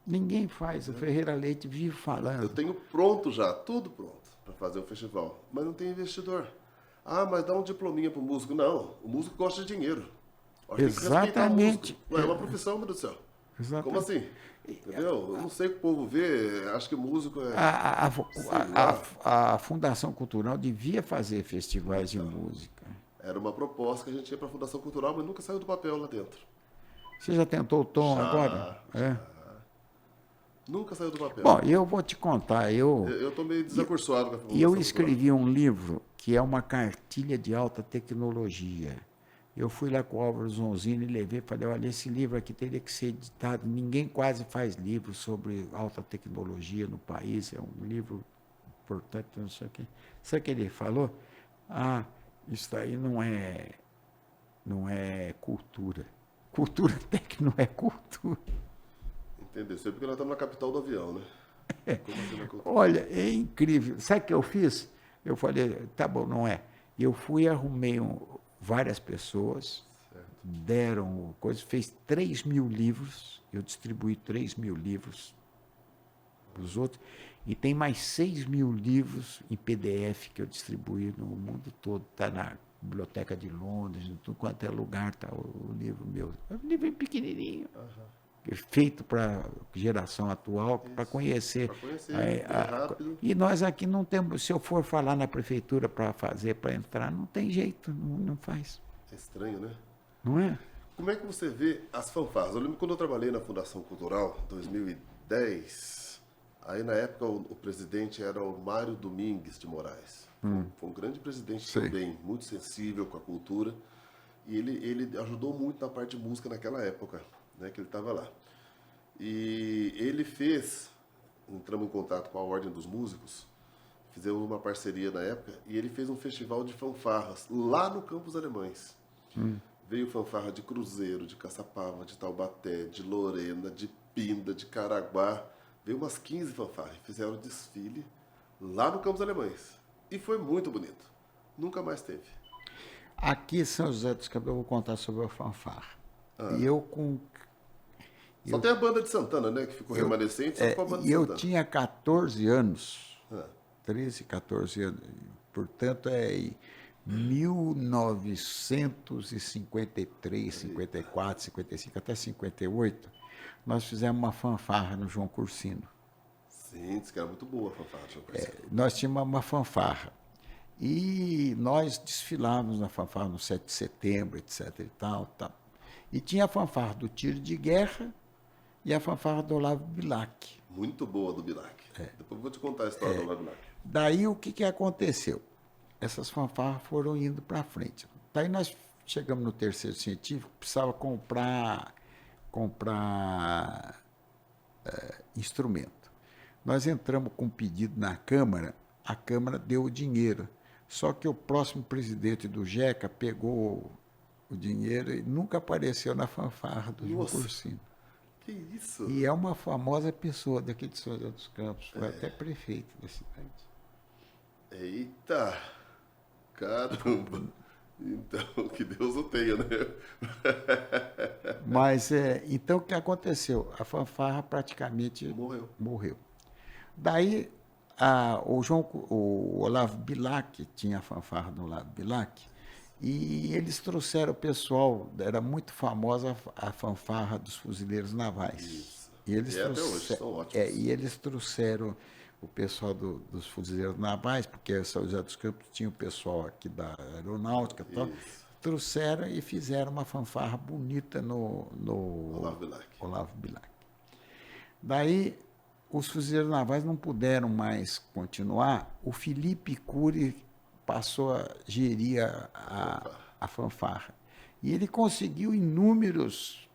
Ninguém faz. O Ferreira Leite vive falando. Eu tenho pronto já, tudo pronto para fazer o festival, mas não tem investidor. Mas dá um diplominha pro músico. Não, o músico gosta de dinheiro. Exatamente. É uma profissão, meu Deus do céu. Exatamente. Como assim? Entendeu? Eu não sei o que o povo vê, acho que músico é... A Fundação Cultural devia fazer festivais de música. Era uma proposta que a gente tinha para a Fundação Cultural, mas nunca saiu do papel lá dentro. Você já tentou o tom agora? Nunca saiu do papel. Bom, eu vou te contar, Eu estou meio desacursoado com a eu Fundação escrevi um livro que é uma cartilha de alta tecnologia. Eu fui lá com o Álvaro Zonzini e levei, falei, olha, esse livro aqui teria que ser editado. Ninguém quase faz livro sobre alta tecnologia no país, é um livro importante, não sei o quê. Sabe o que ele falou? Ah, isso aí não é cultura. Cultura até que não é cultura. Entendeu? Isso é porque nós estamos na capital do avião, né? Como assim na cultura? Olha, é incrível. Sabe o que eu fiz? Eu falei, tá bom, não é. Eu fui e arrumei várias pessoas, deram coisas, fez 3.000 livros, eu distribuí 3.000 livros para os outros, e tem mais 6.000 livros em PDF que eu distribuí no mundo todo. Está na Biblioteca de Londres, em tudo quanto é lugar está o livro meu. É um livro pequenininho. Feito para geração atual, para conhecer. Para conhecer, bem rápido. E nós aqui não temos, se eu for falar na prefeitura para fazer, para entrar, não tem jeito, não faz. É estranho, né? Não é? Como é que você vê as fanfarras? Eu lembro quando eu trabalhei na Fundação Cultural, 2010, aí na época o presidente era o Mário Domingues de Moraes. Foi um grande presidente Sei. também, muito sensível com a cultura. E ele ajudou muito na parte de música naquela época, né, que ele estava lá. E ele entramos em contato com a Ordem dos Músicos, fizemos uma parceria na época, e ele fez um festival de fanfarras lá no Campos Alemães. Veio fanfarra de Cruzeiro, de Caçapava, de Taubaté, de Lorena, de Pinda, de Caraguá. Veio umas 15 fanfarras, fizeram desfile lá no Campos Alemães. E foi muito bonito. Nunca mais teve. Aqui em São José dos Campos, eu vou contar sobre a fanfarra. E Só tem a banda de Santana, né? Que ficou remanescente, só ficou a banda de eu Santana. tinha 14 anos, 13, 14 anos, portanto é em 1953, 54, 55, até 58, nós fizemos uma fanfarra no João Cursino. Sim, disse que era muito boa a fanfarra. Nós tínhamos uma fanfarra. E nós desfilávamos na fanfarra no 7 de setembro, etc. e tal. E tinha a fanfarra do tiro de guerra e a fanfarra do Olavo Bilac. Muito boa do Bilac. Depois eu vou te contar a história do Olavo Bilac. Daí o que aconteceu? Essas fanfarras foram indo para frente. Daí nós chegamos no terceiro científico, precisava comprar instrumento. Nós entramos com um pedido na Câmara, a Câmara deu o dinheiro. Só que o próximo presidente do JECA pegou o dinheiro e nunca apareceu na fanfarra do João Cursino. Que isso? E é uma famosa pessoa daqui de São José dos Campos, foi até prefeito da cidade. Eita! Caramba! Então, que Deus o tenha, né? Mas, então, o que aconteceu? A fanfarra praticamente morreu. Daí, o Olavo Bilac, tinha a fanfarra do Olavo Bilac, e eles trouxeram o pessoal, era muito famosa a fanfarra dos fuzileiros navais. Isso. E eles até hoje, são ótimos. e eles trouxeram o pessoal dos fuzileiros navais, porque São José dos Campos tinha o pessoal aqui da aeronáutica e tal. Trouxeram e fizeram uma fanfarra bonita no Olavo Bilac. Daí, os fuzileiros navais não puderam mais continuar. O Felipe Cury passou a gerir a fanfarra. E ele conseguiu inúmeros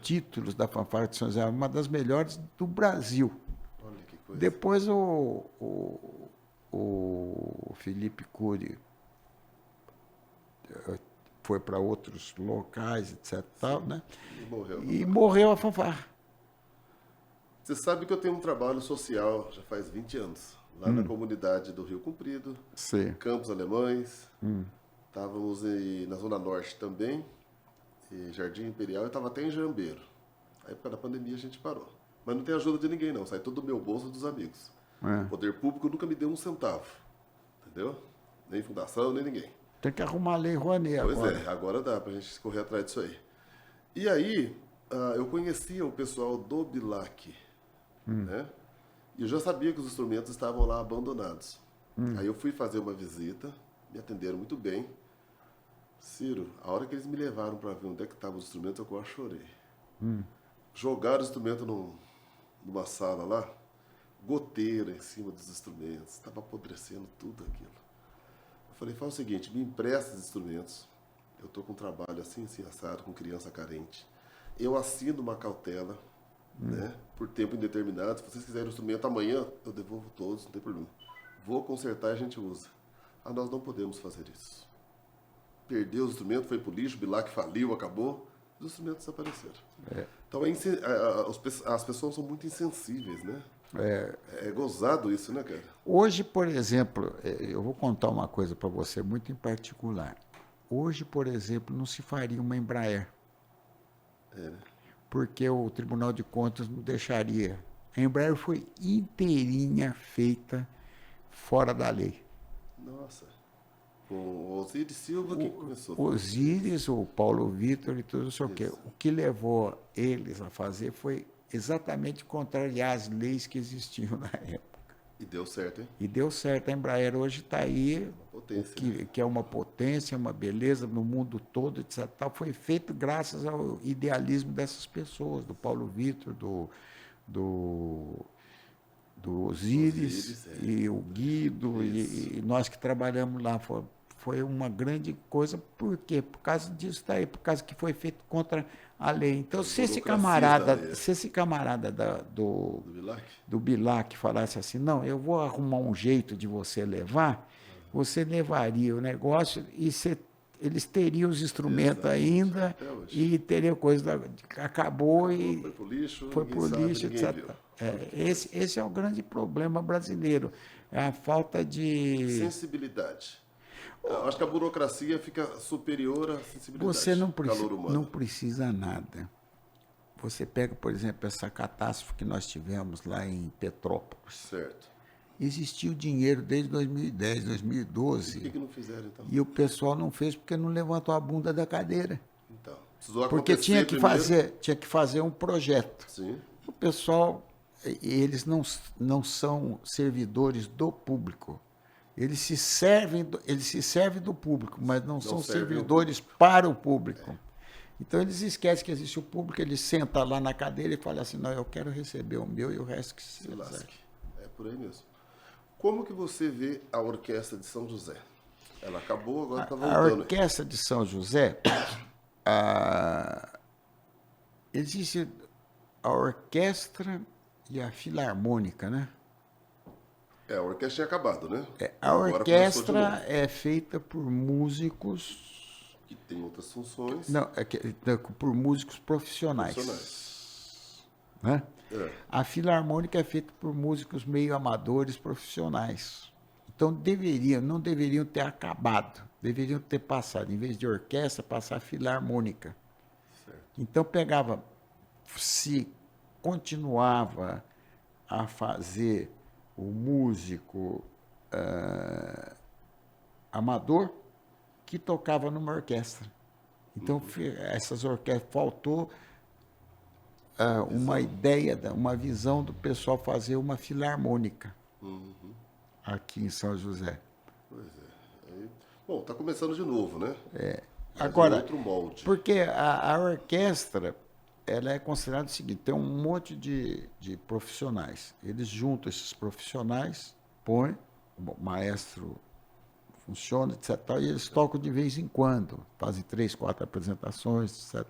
títulos da fanfarra de São José, uma das melhores do Brasil. Olha que coisa. Depois o Felipe Cury foi para outros locais, etc. Tal, né? E morreu a fanfarra. Você sabe que eu tenho um trabalho social já faz 20 anos, lá na comunidade do Rio Comprido, Campos Alemães, estávamos na Zona Norte também, Jardim Imperial, e estava até em Jambeiro. Aí, por causa da pandemia, a gente parou. Mas não tem ajuda de ninguém, não, sai tudo do meu bolso e dos amigos. O poder público nunca me deu um centavo, entendeu? Nem fundação, nem ninguém. Tem que arrumar a lei Rouanet agora. Pois agora dá pra gente correr atrás disso aí. E aí, eu conhecia o pessoal do Bilac, né? E eu já sabia que os instrumentos estavam lá abandonados. Aí eu fui fazer uma visita, me atenderam muito bem. Ciro, a hora que eles me levaram para ver onde é que estavam os instrumentos, eu quase chorei. Jogaram o instrumento numa sala lá, goteira em cima dos instrumentos, estava apodrecendo tudo aquilo. Eu falei, faz o seguinte, me empresta os instrumentos, eu estou com um trabalho assim assado, com criança carente, eu assino uma cautela, né, por tempo indeterminado, se vocês quiserem o instrumento amanhã, eu devolvo todos, não tem problema. Vou consertar e a gente usa. Ah, nós não podemos fazer isso. Perdeu os instrumentos, foi pro lixo, o Bilac faliu, acabou, os instrumentos desapareceram. Então as pessoas são muito insensíveis, né? É gozado isso, né, cara? Hoje, por exemplo, eu vou contar uma coisa para você muito em particular. Hoje, por exemplo, não se faria uma Embraer. Porque o Tribunal de Contas não deixaria. A Embraer foi inteirinha feita fora da lei. Nossa. Com o Osíris Silva que começou. O Osíris, o Paulo Vitor e tudo isso. O que levou eles a fazer foi exatamente contrariar as leis que existiam na época. E deu certo, hein? E deu certo. A Embraer hoje está aí, potência, que é uma potência, uma beleza no mundo todo, etc. Foi feito graças ao idealismo dessas pessoas, do Paulo Vitor, do Osíris e o Guido, e nós que trabalhamos lá. Foi uma grande coisa. Por quê? Por causa disso daí, por causa que foi feito contra a lei. Então, se esse camarada do Bilac falasse assim, não, eu vou arrumar um jeito de você levar, você levaria o negócio e eles teriam os instrumentos ainda e teria coisa, acabou e foi pro lixo, etc. Esse é o grande problema brasileiro, é a falta de sensibilidade. Eu acho que a burocracia fica superior à sensibilidade. Você não precisa nada. Você pega, por exemplo, essa catástrofe que nós tivemos lá em Petrópolis. Certo. Existiu dinheiro desde 2010, 2012. Por que não fizeram, então? E o pessoal não fez porque não levantou a bunda da cadeira. Então, precisou porque tinha que fazer um projeto. Sim. O pessoal, eles não são servidores do público. Eles se servem do público, mas não são servidores para o público. Então, eles esquecem que existe o público, eles sentam lá na cadeira e falam assim, não, eu quero receber o meu e o resto que se lasque. É por aí mesmo. Como que você vê a Orquestra de São José? Ela acabou, agora está voltando. A Orquestra de São José, existe a orquestra e a filarmônica, né? A orquestra tinha acabado, né? A orquestra é feita por músicos... Que tem outras funções. Não, por músicos profissionais. Né? A filarmônica é feita por músicos meio amadores profissionais. Então, não deveriam ter acabado. Deveriam ter passado, em vez de orquestra, passar a filarmônica. Certo. Então, se continuava a fazer o músico amador que tocava numa orquestra. Então, essas orquestras, faltou uma ideia, uma visão do pessoal fazer uma filarmônica aqui em São José. Pois é. Bom, está começando de novo, né? Agora, outro molde. Porque a orquestra, ela é considerada o seguinte, tem um monte de profissionais. Eles juntam esses profissionais, põem, o maestro funciona, etc. E eles tocam de vez em quando, fazem 3, 4 apresentações, etc.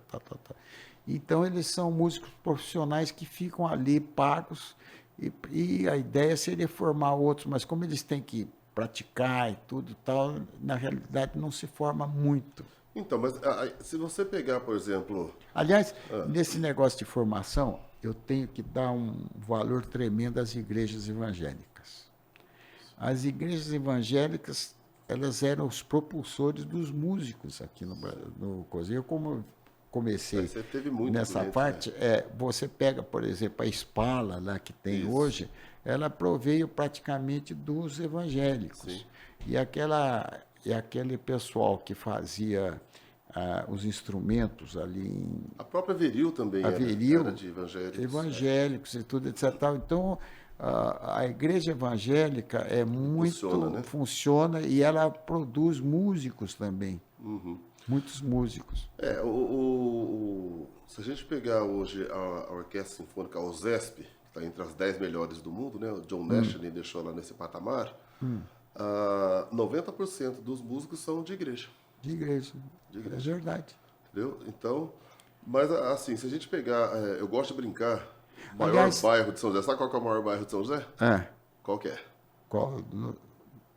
Então, eles são músicos profissionais que ficam ali pagos e a ideia seria formar outros, mas como eles têm que praticar e tudo tal, na realidade não se forma muito. Então, mas se você pegar, por exemplo... Aliás, nesse negócio de formação, eu tenho que dar um valor tremendo às igrejas evangélicas. As igrejas evangélicas, elas eram os propulsores dos músicos aqui no Cozinha. Eu, como comecei nessa parte, você pega, por exemplo, a Spala lá que tem hoje, ela proveio praticamente dos evangélicos. Sim. E aquele pessoal que fazia os instrumentos ali a própria Veril também era de evangélicos. Evangélicos e tudo, etc. Então, a igreja evangélica é muito... Funciona e ela produz músicos também. Muitos músicos. Se a gente pegar hoje a Orquestra Sinfônica, a OSESP, que está entre as 10 melhores do mundo, né? O John Nash ele deixou lá nesse patamar. 90% dos músicos são de igreja. De igreja. De igreja. É verdade. Entendeu? Então, mas assim, se a gente pegar, eu gosto de brincar, o maior Aliás, bairro de São José, sabe qual que é o maior bairro de São José? Qual que é? Qual?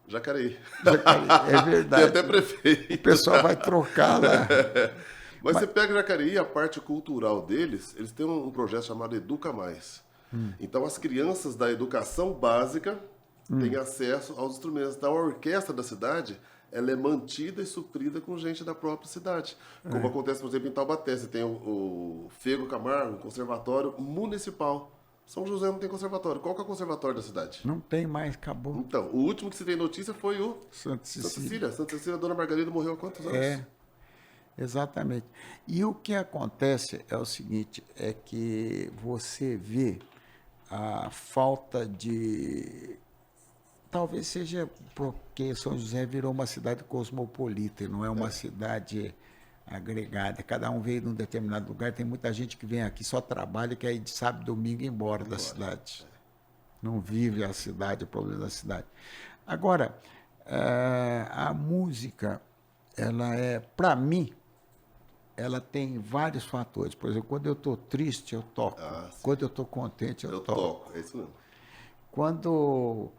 Jacareí. É verdade. Tem até prefeito. O pessoal vai trocar lá. Mas você pega Jacareí, a parte cultural deles, eles têm um projeto chamado Educa Mais. Então, as crianças da educação básica têm acesso aos instrumentos. Então, a orquestra da cidade, ela é mantida e suprida com gente da própria cidade. Como acontece, por exemplo, em Taubaté. Você tem o Fego Camargo, um conservatório municipal. São José não tem conservatório. Qual que é o conservatório da cidade? Não tem mais, acabou. Então, o último que se tem notícia foi o Santa Santa Cecília. Cecília. Santa Cecília, a Dona Margarida morreu há quantos anos? Exatamente. E o que acontece é o seguinte, é que você vê a falta de... Talvez seja porque São José virou uma cidade cosmopolita, não é uma cidade agregada. Cada um veio de um determinado lugar, tem muita gente que vem aqui, só trabalha, que aí de sábado e domingo ir embora da cidade. Não vive a cidade, o problema da cidade. Agora, a música, ela é, para mim, ela tem vários fatores. Por exemplo, quando eu estou triste, eu toco. Quando eu estou contente, eu toco. É isso mesmo. Quando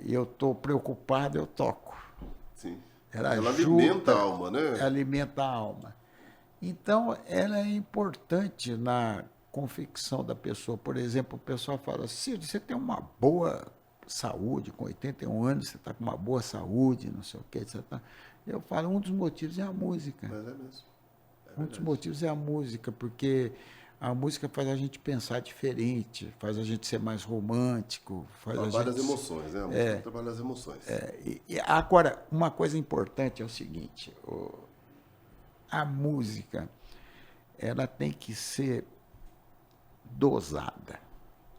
eu estou preocupado, eu toco. Sim. Ela alimenta a alma, né? Alimenta a alma. Então, ela é importante na confecção da pessoa. Por exemplo, o pessoal fala, Ciro, você tem uma boa saúde, com 81 anos, você está com uma boa saúde, não sei o quê, etc. Eu falo, um dos motivos é a música. Mas é mesmo. Um dos motivos é a música, porque a música faz a gente pensar diferente, faz a gente ser mais romântico. Trabalha as emoções, né? A música trabalha as emoções. E agora, uma coisa importante é o seguinte, a música, ela tem que ser dosada.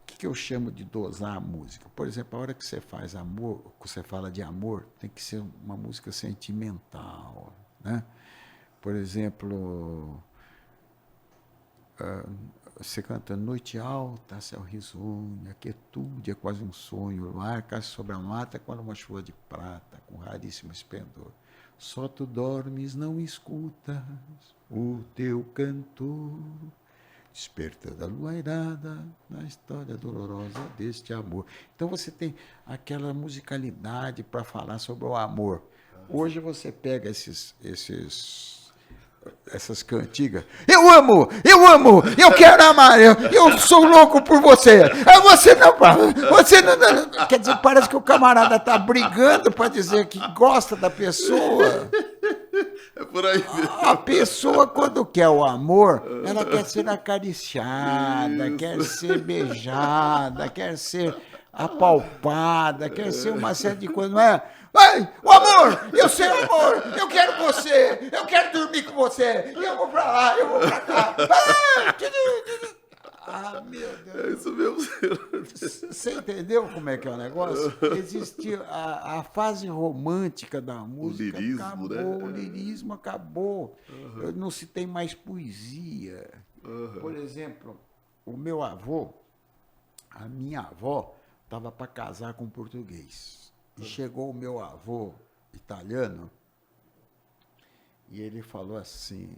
O que eu chamo de dosar a música? Por exemplo, a hora que você faz amor, que você fala de amor, tem que ser uma música sentimental, né? Por exemplo, você canta Noite Alta, Céu Risonho, a quietude é quase um sonho, o ar cai sobre a mata quando uma chuva de prata, com raríssimo esplendor. Só tu dormes, não escutas o teu cantor, despertando a lua irada na história dolorosa deste amor. Então você tem aquela musicalidade para falar sobre o amor. Hoje você pega essas cantigas. Eu amo, eu quero amar, eu sou louco por você. Você não. Quer dizer, parece que o camarada está brigando para dizer que gosta da pessoa. É por aí mesmo. A pessoa, quando quer o amor, ela quer ser acariciada, quer ser beijada, quer ser apalpada, quer ser uma série de coisas, não é? Ai, o amor, eu sei o amor, eu quero você, eu quero dormir com você, eu vou pra lá, eu vou pra cá. Meu Deus. É isso mesmo. Você entendeu como é que é o negócio? Existiu a fase romântica da música, o lirismo, acabou, né? O lirismo acabou. Não se tem mais poesia. Por exemplo, o meu avô, a minha avó, estava para casar com um português. E chegou o meu avô italiano e ele falou assim,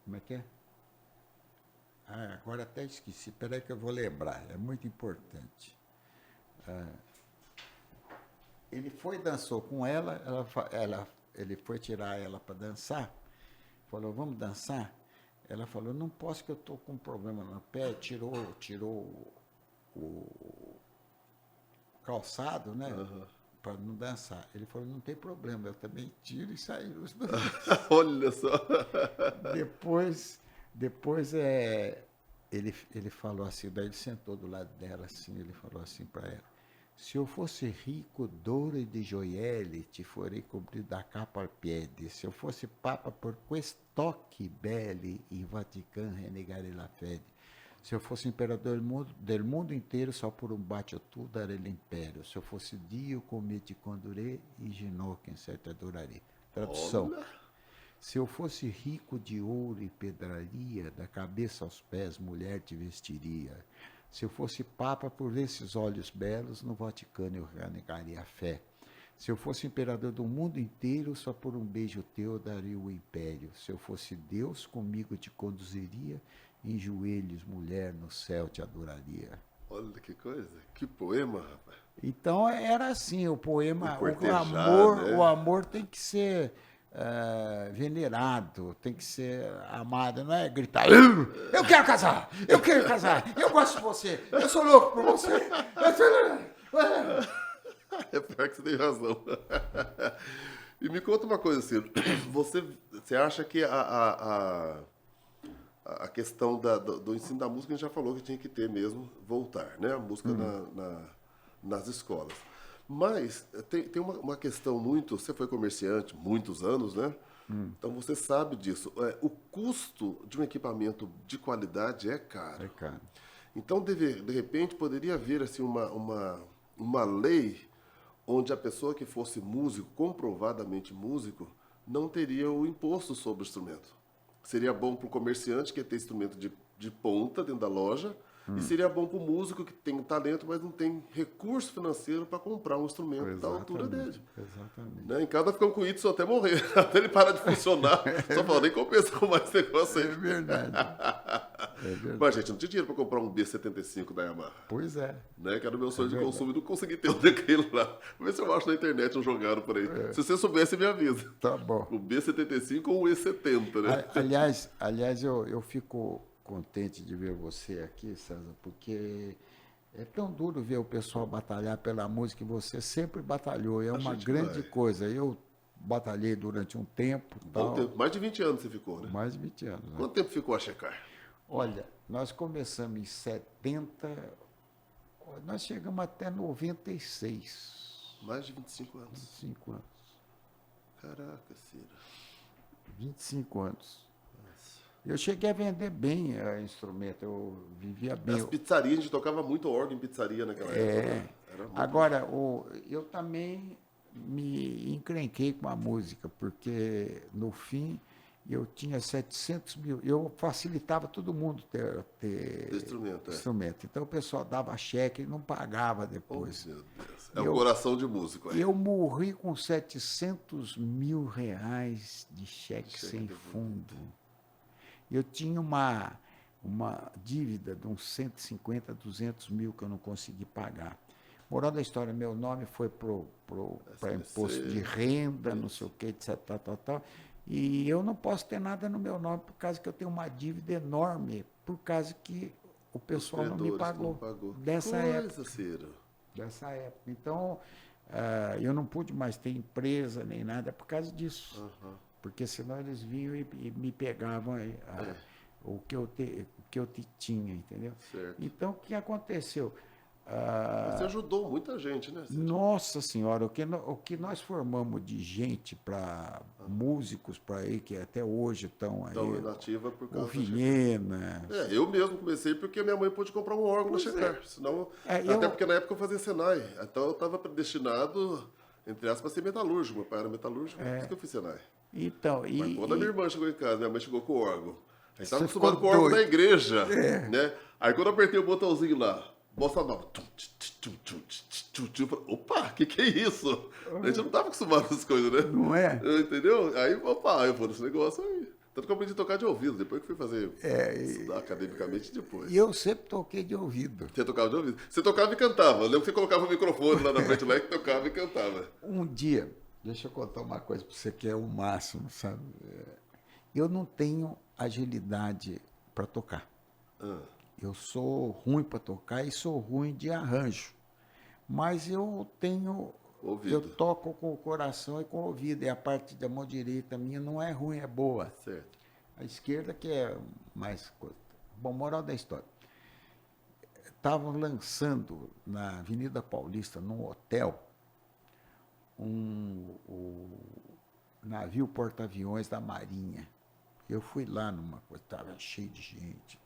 como é que é? Agora até esqueci, peraí que eu vou lembrar, é muito importante. Ele foi, dançou com ela, ele foi tirar ela para dançar, falou, vamos dançar? Ela falou, não posso que eu estou com um problema no pé, tirou o calçado, né? Para não dançar. Ele falou, não tem problema, eu também tiro e saio os dois. Olha só. Depois ele falou assim, daí ele sentou do lado dela assim, ele falou assim para ela, se eu fosse rico d'oro e de gioielli, te farei cobrir da capa al piede. Se eu fosse papa por quest'occhi belli, in Vatican renegare la fede. Se eu fosse imperador del mundo inteiro, só por um bacio tu darei l'império. Se eu fosse Dio, come ti condurei, e Ginocchio, em certo adorarei. Tradução. Se eu fosse rico de ouro e pedraria, da cabeça aos pés mulher te vestiria. Se eu fosse papa por esses olhos belos, no Vaticano eu renegaria a fé. Se eu fosse imperador do mundo inteiro, só por um beijo teu eu daria o império. Se eu fosse Deus, comigo te conduziria, em joelhos, mulher, no céu te adoraria. Olha que coisa, que poema, rapaz. Então era assim, o poema, O cortejar, né? o amor tem que ser venerado, tem que ser amado, não é gritar, eu quero casar, eu gosto de você, eu sou louco por você. É pior que você tem razão. E me conta uma coisa, Ciro. Você acha que a questão do ensino da música, a gente já falou que tinha que ter mesmo, voltar, né? A música nas escolas. Mas tem uma questão muito... Você foi comerciante muitos anos, né? Então você sabe disso. O custo de um equipamento de qualidade é caro. É caro. Então, de repente, poderia haver assim, uma lei onde a pessoa que fosse músico, comprovadamente músico, não teria o imposto sobre o instrumento. Seria bom para o comerciante que ia ter instrumento de ponta dentro da loja, e seria bom para o músico que tem talento, mas não tem recurso financeiro para comprar um instrumento da altura dele. Exatamente. Né? Em cada ficam com isso até morrer, até ele parar de funcionar. Só fala, nem compensa com mais negócio aí. É verdade. Mas, gente, não tinha dinheiro para comprar um B75 da Yamaha. Pois é. Né? Que era o meu sonho de consumo e não consegui ter um daquele lá. Vou ver se eu acho na internet um jogado por aí. Se você soubesse, me avisa. Tá bom. O B75 ou o E70, né? Aliás, eu fico contente de ver você aqui, César, porque é tão duro ver o pessoal batalhar pela música, e você sempre batalhou, é uma grande coisa. Eu batalhei durante um tempo. Bom tempo. Mais de 20 anos você ficou, né? Mais de 20 anos. Né? Quanto tempo ficou a checar? Olha, nós começamos em 70, nós chegamos até 96. Mais de 25 anos. 25 anos. Caraca, Ciro. 25 anos. Eu cheguei a vender bem instrumento, eu vivia bem. As pizzarias, a gente tocava muito órgão em pizzaria naquela época. Agora, eu também me encrenquei com a música, porque no fim eu tinha 700 mil, eu facilitava todo mundo ter instrumento. Então o pessoal dava cheque e não pagava depois. Oh, meu Deus. É o coração de músico. Eu morri com 700 mil reais de cheque sem fundo. Eu tinha uma dívida de uns 150, 200 mil que eu não consegui pagar. Moral da história, meu nome foi para imposto de renda, não sei o que, etc. Tal. E eu não posso ter nada no meu nome por causa que eu tenho uma dívida enorme, por causa que o pessoal não me pagou. Dessa época. Ciro. Dessa época. Então, eu não pude mais ter empresa nem nada por causa disso. Porque senão eles vinham e me pegavam o que eu tinha, entendeu? Certo. Então, o que aconteceu? Você ajudou muita gente, né, Ciro? Nossa Senhora, o que nós formamos de gente para músicos para aí, que até hoje estão aí. Estão nativa por causa o Vilhena. Eu mesmo comecei porque minha mãe pôde comprar um órgão na Checar. Senão, até porque na época eu fazia Senai. Então eu estava predestinado, entre aspas, a ser metalúrgico. Meu pai era metalúrgico, por isso que eu fiz Senai. Então, mas quando a minha irmã chegou em casa, minha mãe chegou com o órgão. Aí estava acostumado com o órgão da igreja. Né? Aí quando eu apertei o botãozinho lá, bossa nova. Opa, o que é isso? A gente não estava acostumado com essas coisas, né? Não é? Entendeu? Aí, opa, eu vou nesse negócio aí. Tanto que eu aprendi a tocar de ouvido, depois que fui fazer estudar academicamente depois. E eu sempre toquei de ouvido. Você tocava de ouvido? Você tocava e cantava. Eu lembro que você colocava o microfone lá na frente lá e tocava e cantava. Um dia, deixa eu contar uma coisa para você que é o máximo, sabe? Eu não tenho agilidade para tocar. Eu sou ruim para tocar e sou ruim de arranjo. Mas eu tenho... ouvido. Eu toco com o coração e com o ouvido. E a parte da mão direita minha não é ruim, é boa. Certo. A esquerda que é mais coisa. Bom, moral da história. Estavam lançando na Avenida Paulista, num hotel, o navio porta-aviões da Marinha. Eu fui lá numa coisa, estava cheio de gente,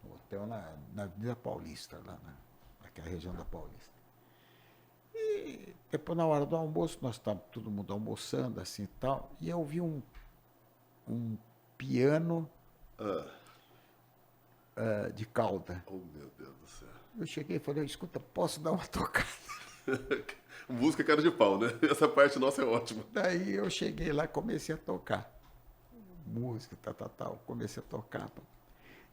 no hotel na Avenida Paulista, lá naquela região da Paulista. Aí, depois na hora do almoço, nós estávamos todo mundo almoçando, assim e tal, e eu vi um piano de cauda. Oh, meu Deus do céu. Eu cheguei e falei, escuta, posso dar uma tocada? Música é cara de pau, né? Essa parte nossa é ótima. Daí eu cheguei lá e comecei a tocar. Música, tal, comecei a tocar.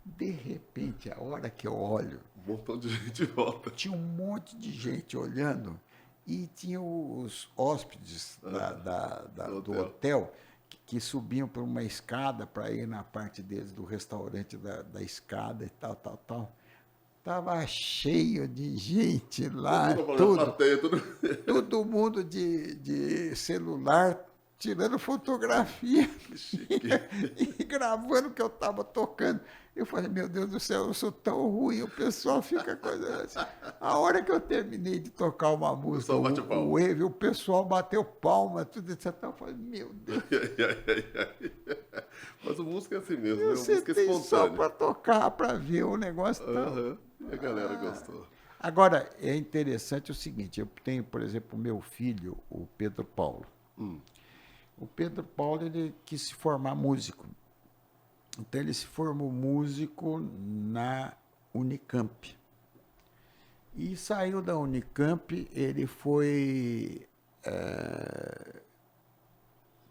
De repente, a hora que eu olho, Um montão de gente volta. tinha um monte de gente olhando e tinha os hóspedes do hotel que subiam por uma escada para ir na parte deles do restaurante da escada e tal. Tava cheio de gente lá, todo mundo de celular, tirando fotografia e gravando o que eu estava tocando. Eu falei, meu Deus do céu, eu sou tão ruim, o pessoal fica coisa assim. A hora que eu terminei de tocar uma música, o Wave, o pessoal bateu palma, tudo isso. Eu falei, meu Deus. Mas a música é assim mesmo, Eu né? A música é sentei espontânea. só para tocar, para ver o negócio. E a galera gostou. Agora, é interessante o seguinte, eu tenho, por exemplo, o meu filho, o Pedro Paulo. O Pedro Paulo, ele quis se formar músico. Então, ele se formou músico na Unicamp. E saiu da Unicamp, ele foi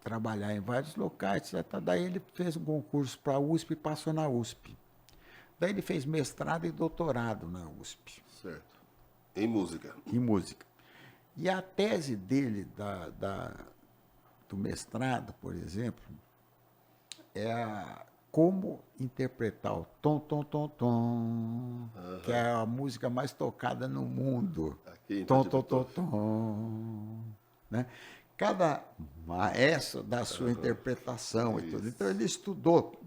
trabalhar em vários locais, daí ele fez um concurso para a USP e passou na USP. Daí ele fez mestrado e doutorado na USP. Certo. Em música. Em música. E a tese dele do mestrado, por exemplo, é como interpretar o tom, tom, tom, tom, que é a música mais tocada no mundo. Tom, tom, tom, tom. Né? Cada maestro dá a sua interpretação e tudo. Então, ele estudou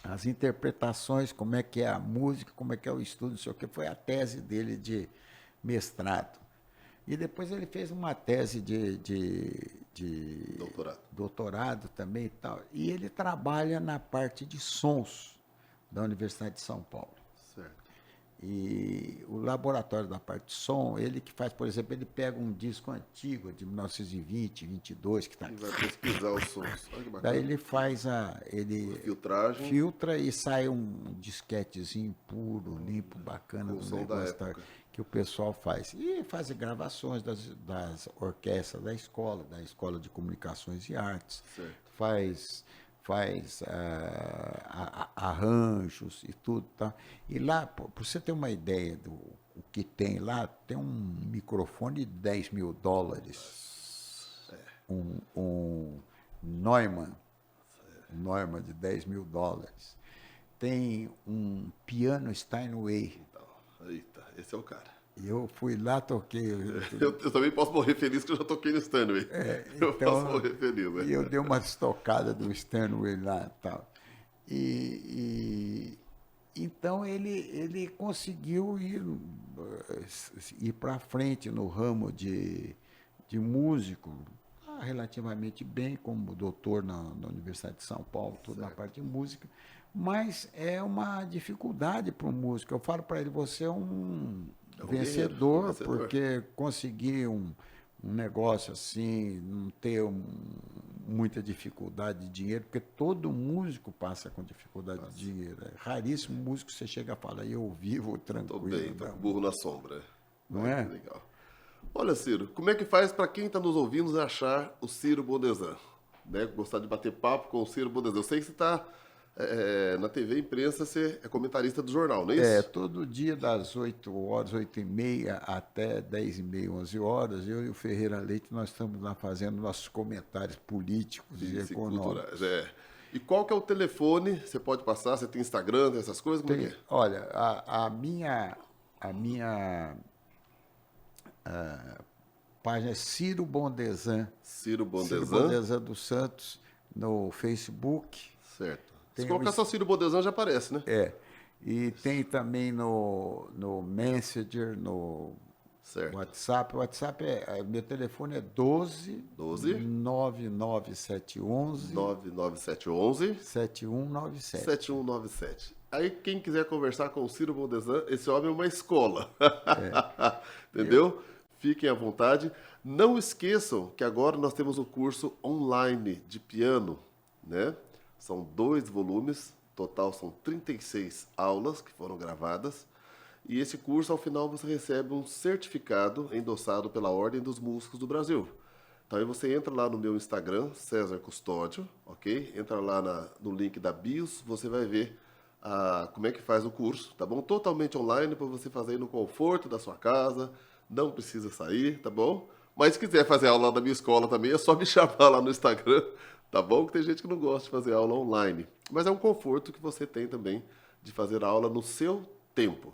as interpretações, como é que é a música, como é que é o estudo, não sei o que, foi a tese dele de mestrado. E depois ele fez uma tese de doutorado também e tal. E ele trabalha na parte de sons da Universidade de São Paulo. Certo. E o laboratório da parte de som, ele que faz, por exemplo, ele pega um disco antigo de 1920, 22, que está... E vai pesquisar os sons. Olha que bacana. Daí ele faz ele filtragem. Filtra e sai um disquetezinho puro, limpo, bacana Com o do som da negócio época. que o pessoal faz. E faz gravações das orquestras da Escola de Comunicações e Artes. Certo. Faz arranjos e tudo. Tá? E lá, para você ter uma ideia do o que tem lá, tem um microfone de $10 mil. Um Neumann de $10 mil. Tem um piano Steinway. Eita, esse é o cara. E eu fui lá, toquei. Eu também posso morrer feliz que eu já toquei no Steinway. Eu posso morrer feliz, né? E eu dei uma estocada do Steinway lá e tal. Então ele conseguiu ir para frente no ramo de músico relativamente bem, como doutor na Universidade de São Paulo, tudo na parte de música, mas é uma dificuldade para um músico. Eu falo para ele, você é um vencedor, porque conseguir um negócio assim, não ter muita dificuldade de dinheiro, porque todo músico passa com dificuldade de dinheiro. É raríssimo músico você chega e fala, eu vivo tranquilo. Tô bem, tô com burro na sombra. Não é? Legal. Olha, Ciro, como é que faz para quem está nos ouvindo achar o Ciro Bondesan? Né? Gostar de bater papo com o Ciro Bondesan. Eu sei que você está na TV Imprensa, você é comentarista do jornal, não é isso? É, todo dia das 8h, 8h30 até 10h30, 11h, eu e o Ferreira Leite, nós estamos lá fazendo nossos comentários políticos e econômicos. E qual que é o telefone? Você pode passar? Você tem Instagram, tem essas coisas? Como é que é? Olha, a minha página é Ciro Bondesan. Ciro Bondesan. Ciro Bondesan dos Santos no Facebook. Certo. Se colocar só Ciro Bondesan já aparece, né? É. E tem também no Messenger, no WhatsApp. O WhatsApp meu telefone é 12 99711 7197. Aí quem quiser conversar com o Ciro Bondesan, esse homem é uma escola. Entendeu? Fiquem à vontade. Não esqueçam que agora nós temos o curso online de piano, né? São 2 volumes, total são 36 aulas que foram gravadas. E esse curso, ao final, você recebe um certificado endossado pela Ordem dos Músicos do Brasil. Então aí você entra lá no meu Instagram, César Custódio, ok? Entra lá no link da BIOS, você vai ver como é que faz o curso, tá bom? Totalmente online, para você fazer aí no conforto da sua casa, não precisa sair, tá bom? Mas se quiser fazer aula lá da minha escola também, é só me chamar lá no Instagram, tá bom? Que tem gente que não gosta de fazer aula online. Mas é um conforto que você tem também de fazer a aula no seu tempo.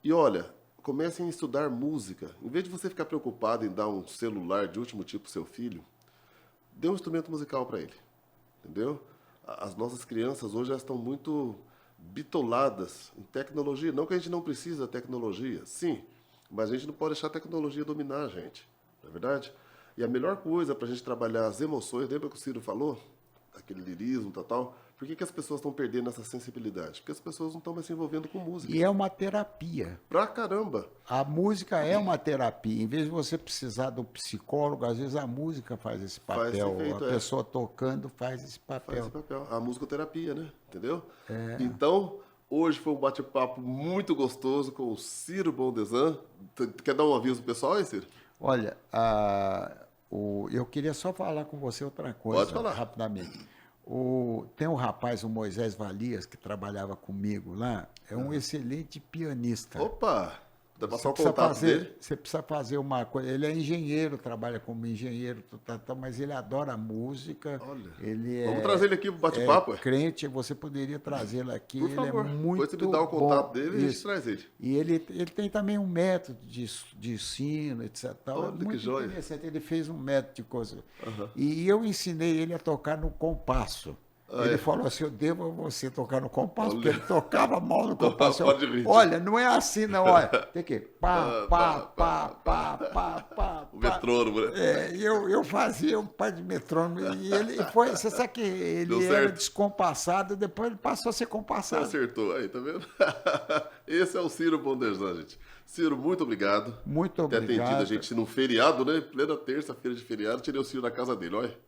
E olha, comecem a estudar música. Em vez de você ficar preocupado em dar um celular de último tipo pro seu filho, dê um instrumento musical para ele, entendeu? As nossas crianças hoje já estão muito bitoladas em tecnologia. Não que a gente não precise da tecnologia, sim, mas a gente não pode deixar a tecnologia dominar a gente, não é verdade? E a melhor coisa para a gente trabalhar as emoções, lembra que o Ciro falou? Aquele lirismo, tal. Por que as pessoas estão perdendo essa sensibilidade? Porque as pessoas não estão mais se envolvendo com música. E é uma terapia. Pra caramba! A música é uma terapia. Em vez de você precisar do psicólogo, às vezes a música faz esse papel. Faz efeito, a pessoa tocando faz esse papel. Faz esse papel. A musicoterapia, né? Entendeu? Então, hoje foi um bate-papo muito gostoso com o Ciro Bondesan. Quer dar um aviso pro pessoal aí, Ciro? Olha, eu queria só falar com você outra coisa. Pode falar. Rapidamente. Tem um rapaz, o Moisés Valias, que trabalhava comigo lá, é um excelente pianista. Opa! Dá pra Você passar o precisa contato fazer, dele? você precisa fazer uma coisa. Ele é engenheiro, trabalha como engenheiro, mas ele adora música. Olha, Ele vamos trazer ele aqui pro bate-papo, ué. crente, você poderia trazê-lo aqui. Por ele favor. é muito Depois você me dá o contato bom. dele e a gente Isso. traz ele. E ele tem também um método de ensino, etc. Olha, É que muito joia. interessante. Ele fez um método de coisa. E eu ensinei ele a tocar no compasso. Ele falou assim, eu devo a você tocar no compasso, porque ele tocava mal no compasso. Pode rir. Olha, não é assim não, olha. Tem que pá, pá, pá, pá, pá, pá. O metrônomo, né? Eu fazia um par de metrônomo e ele foi, você sabe que Deu ele era certo. descompassado, depois ele passou a ser Você compassado. acertou aí, tá vendo? Esse é o Ciro Bondesan, gente. Ciro, muito obrigado. Muito Ter atendido obrigado. a gente num feriado, né? Plena terça-feira de feriado, tirei o Ciro da casa dele, olha.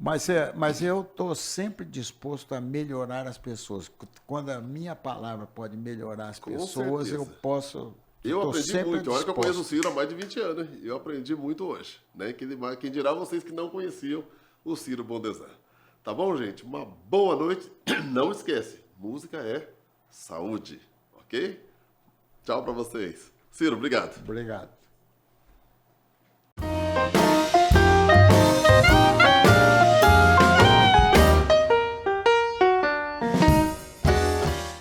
Mas eu estou sempre disposto a melhorar as pessoas. Quando a minha palavra pode melhorar as Com pessoas, certeza. eu posso. Eu tô aprendi sempre muito. Olha que eu disposto. conheço o Ciro há mais de 20 anos, né? Eu aprendi muito hoje, né? Quem dirá vocês que não conheciam o Ciro Bondesan. Tá bom, gente? Uma boa noite. Não esquece, música é saúde, ok? Tchau pra vocês. Ciro, obrigado. Obrigado.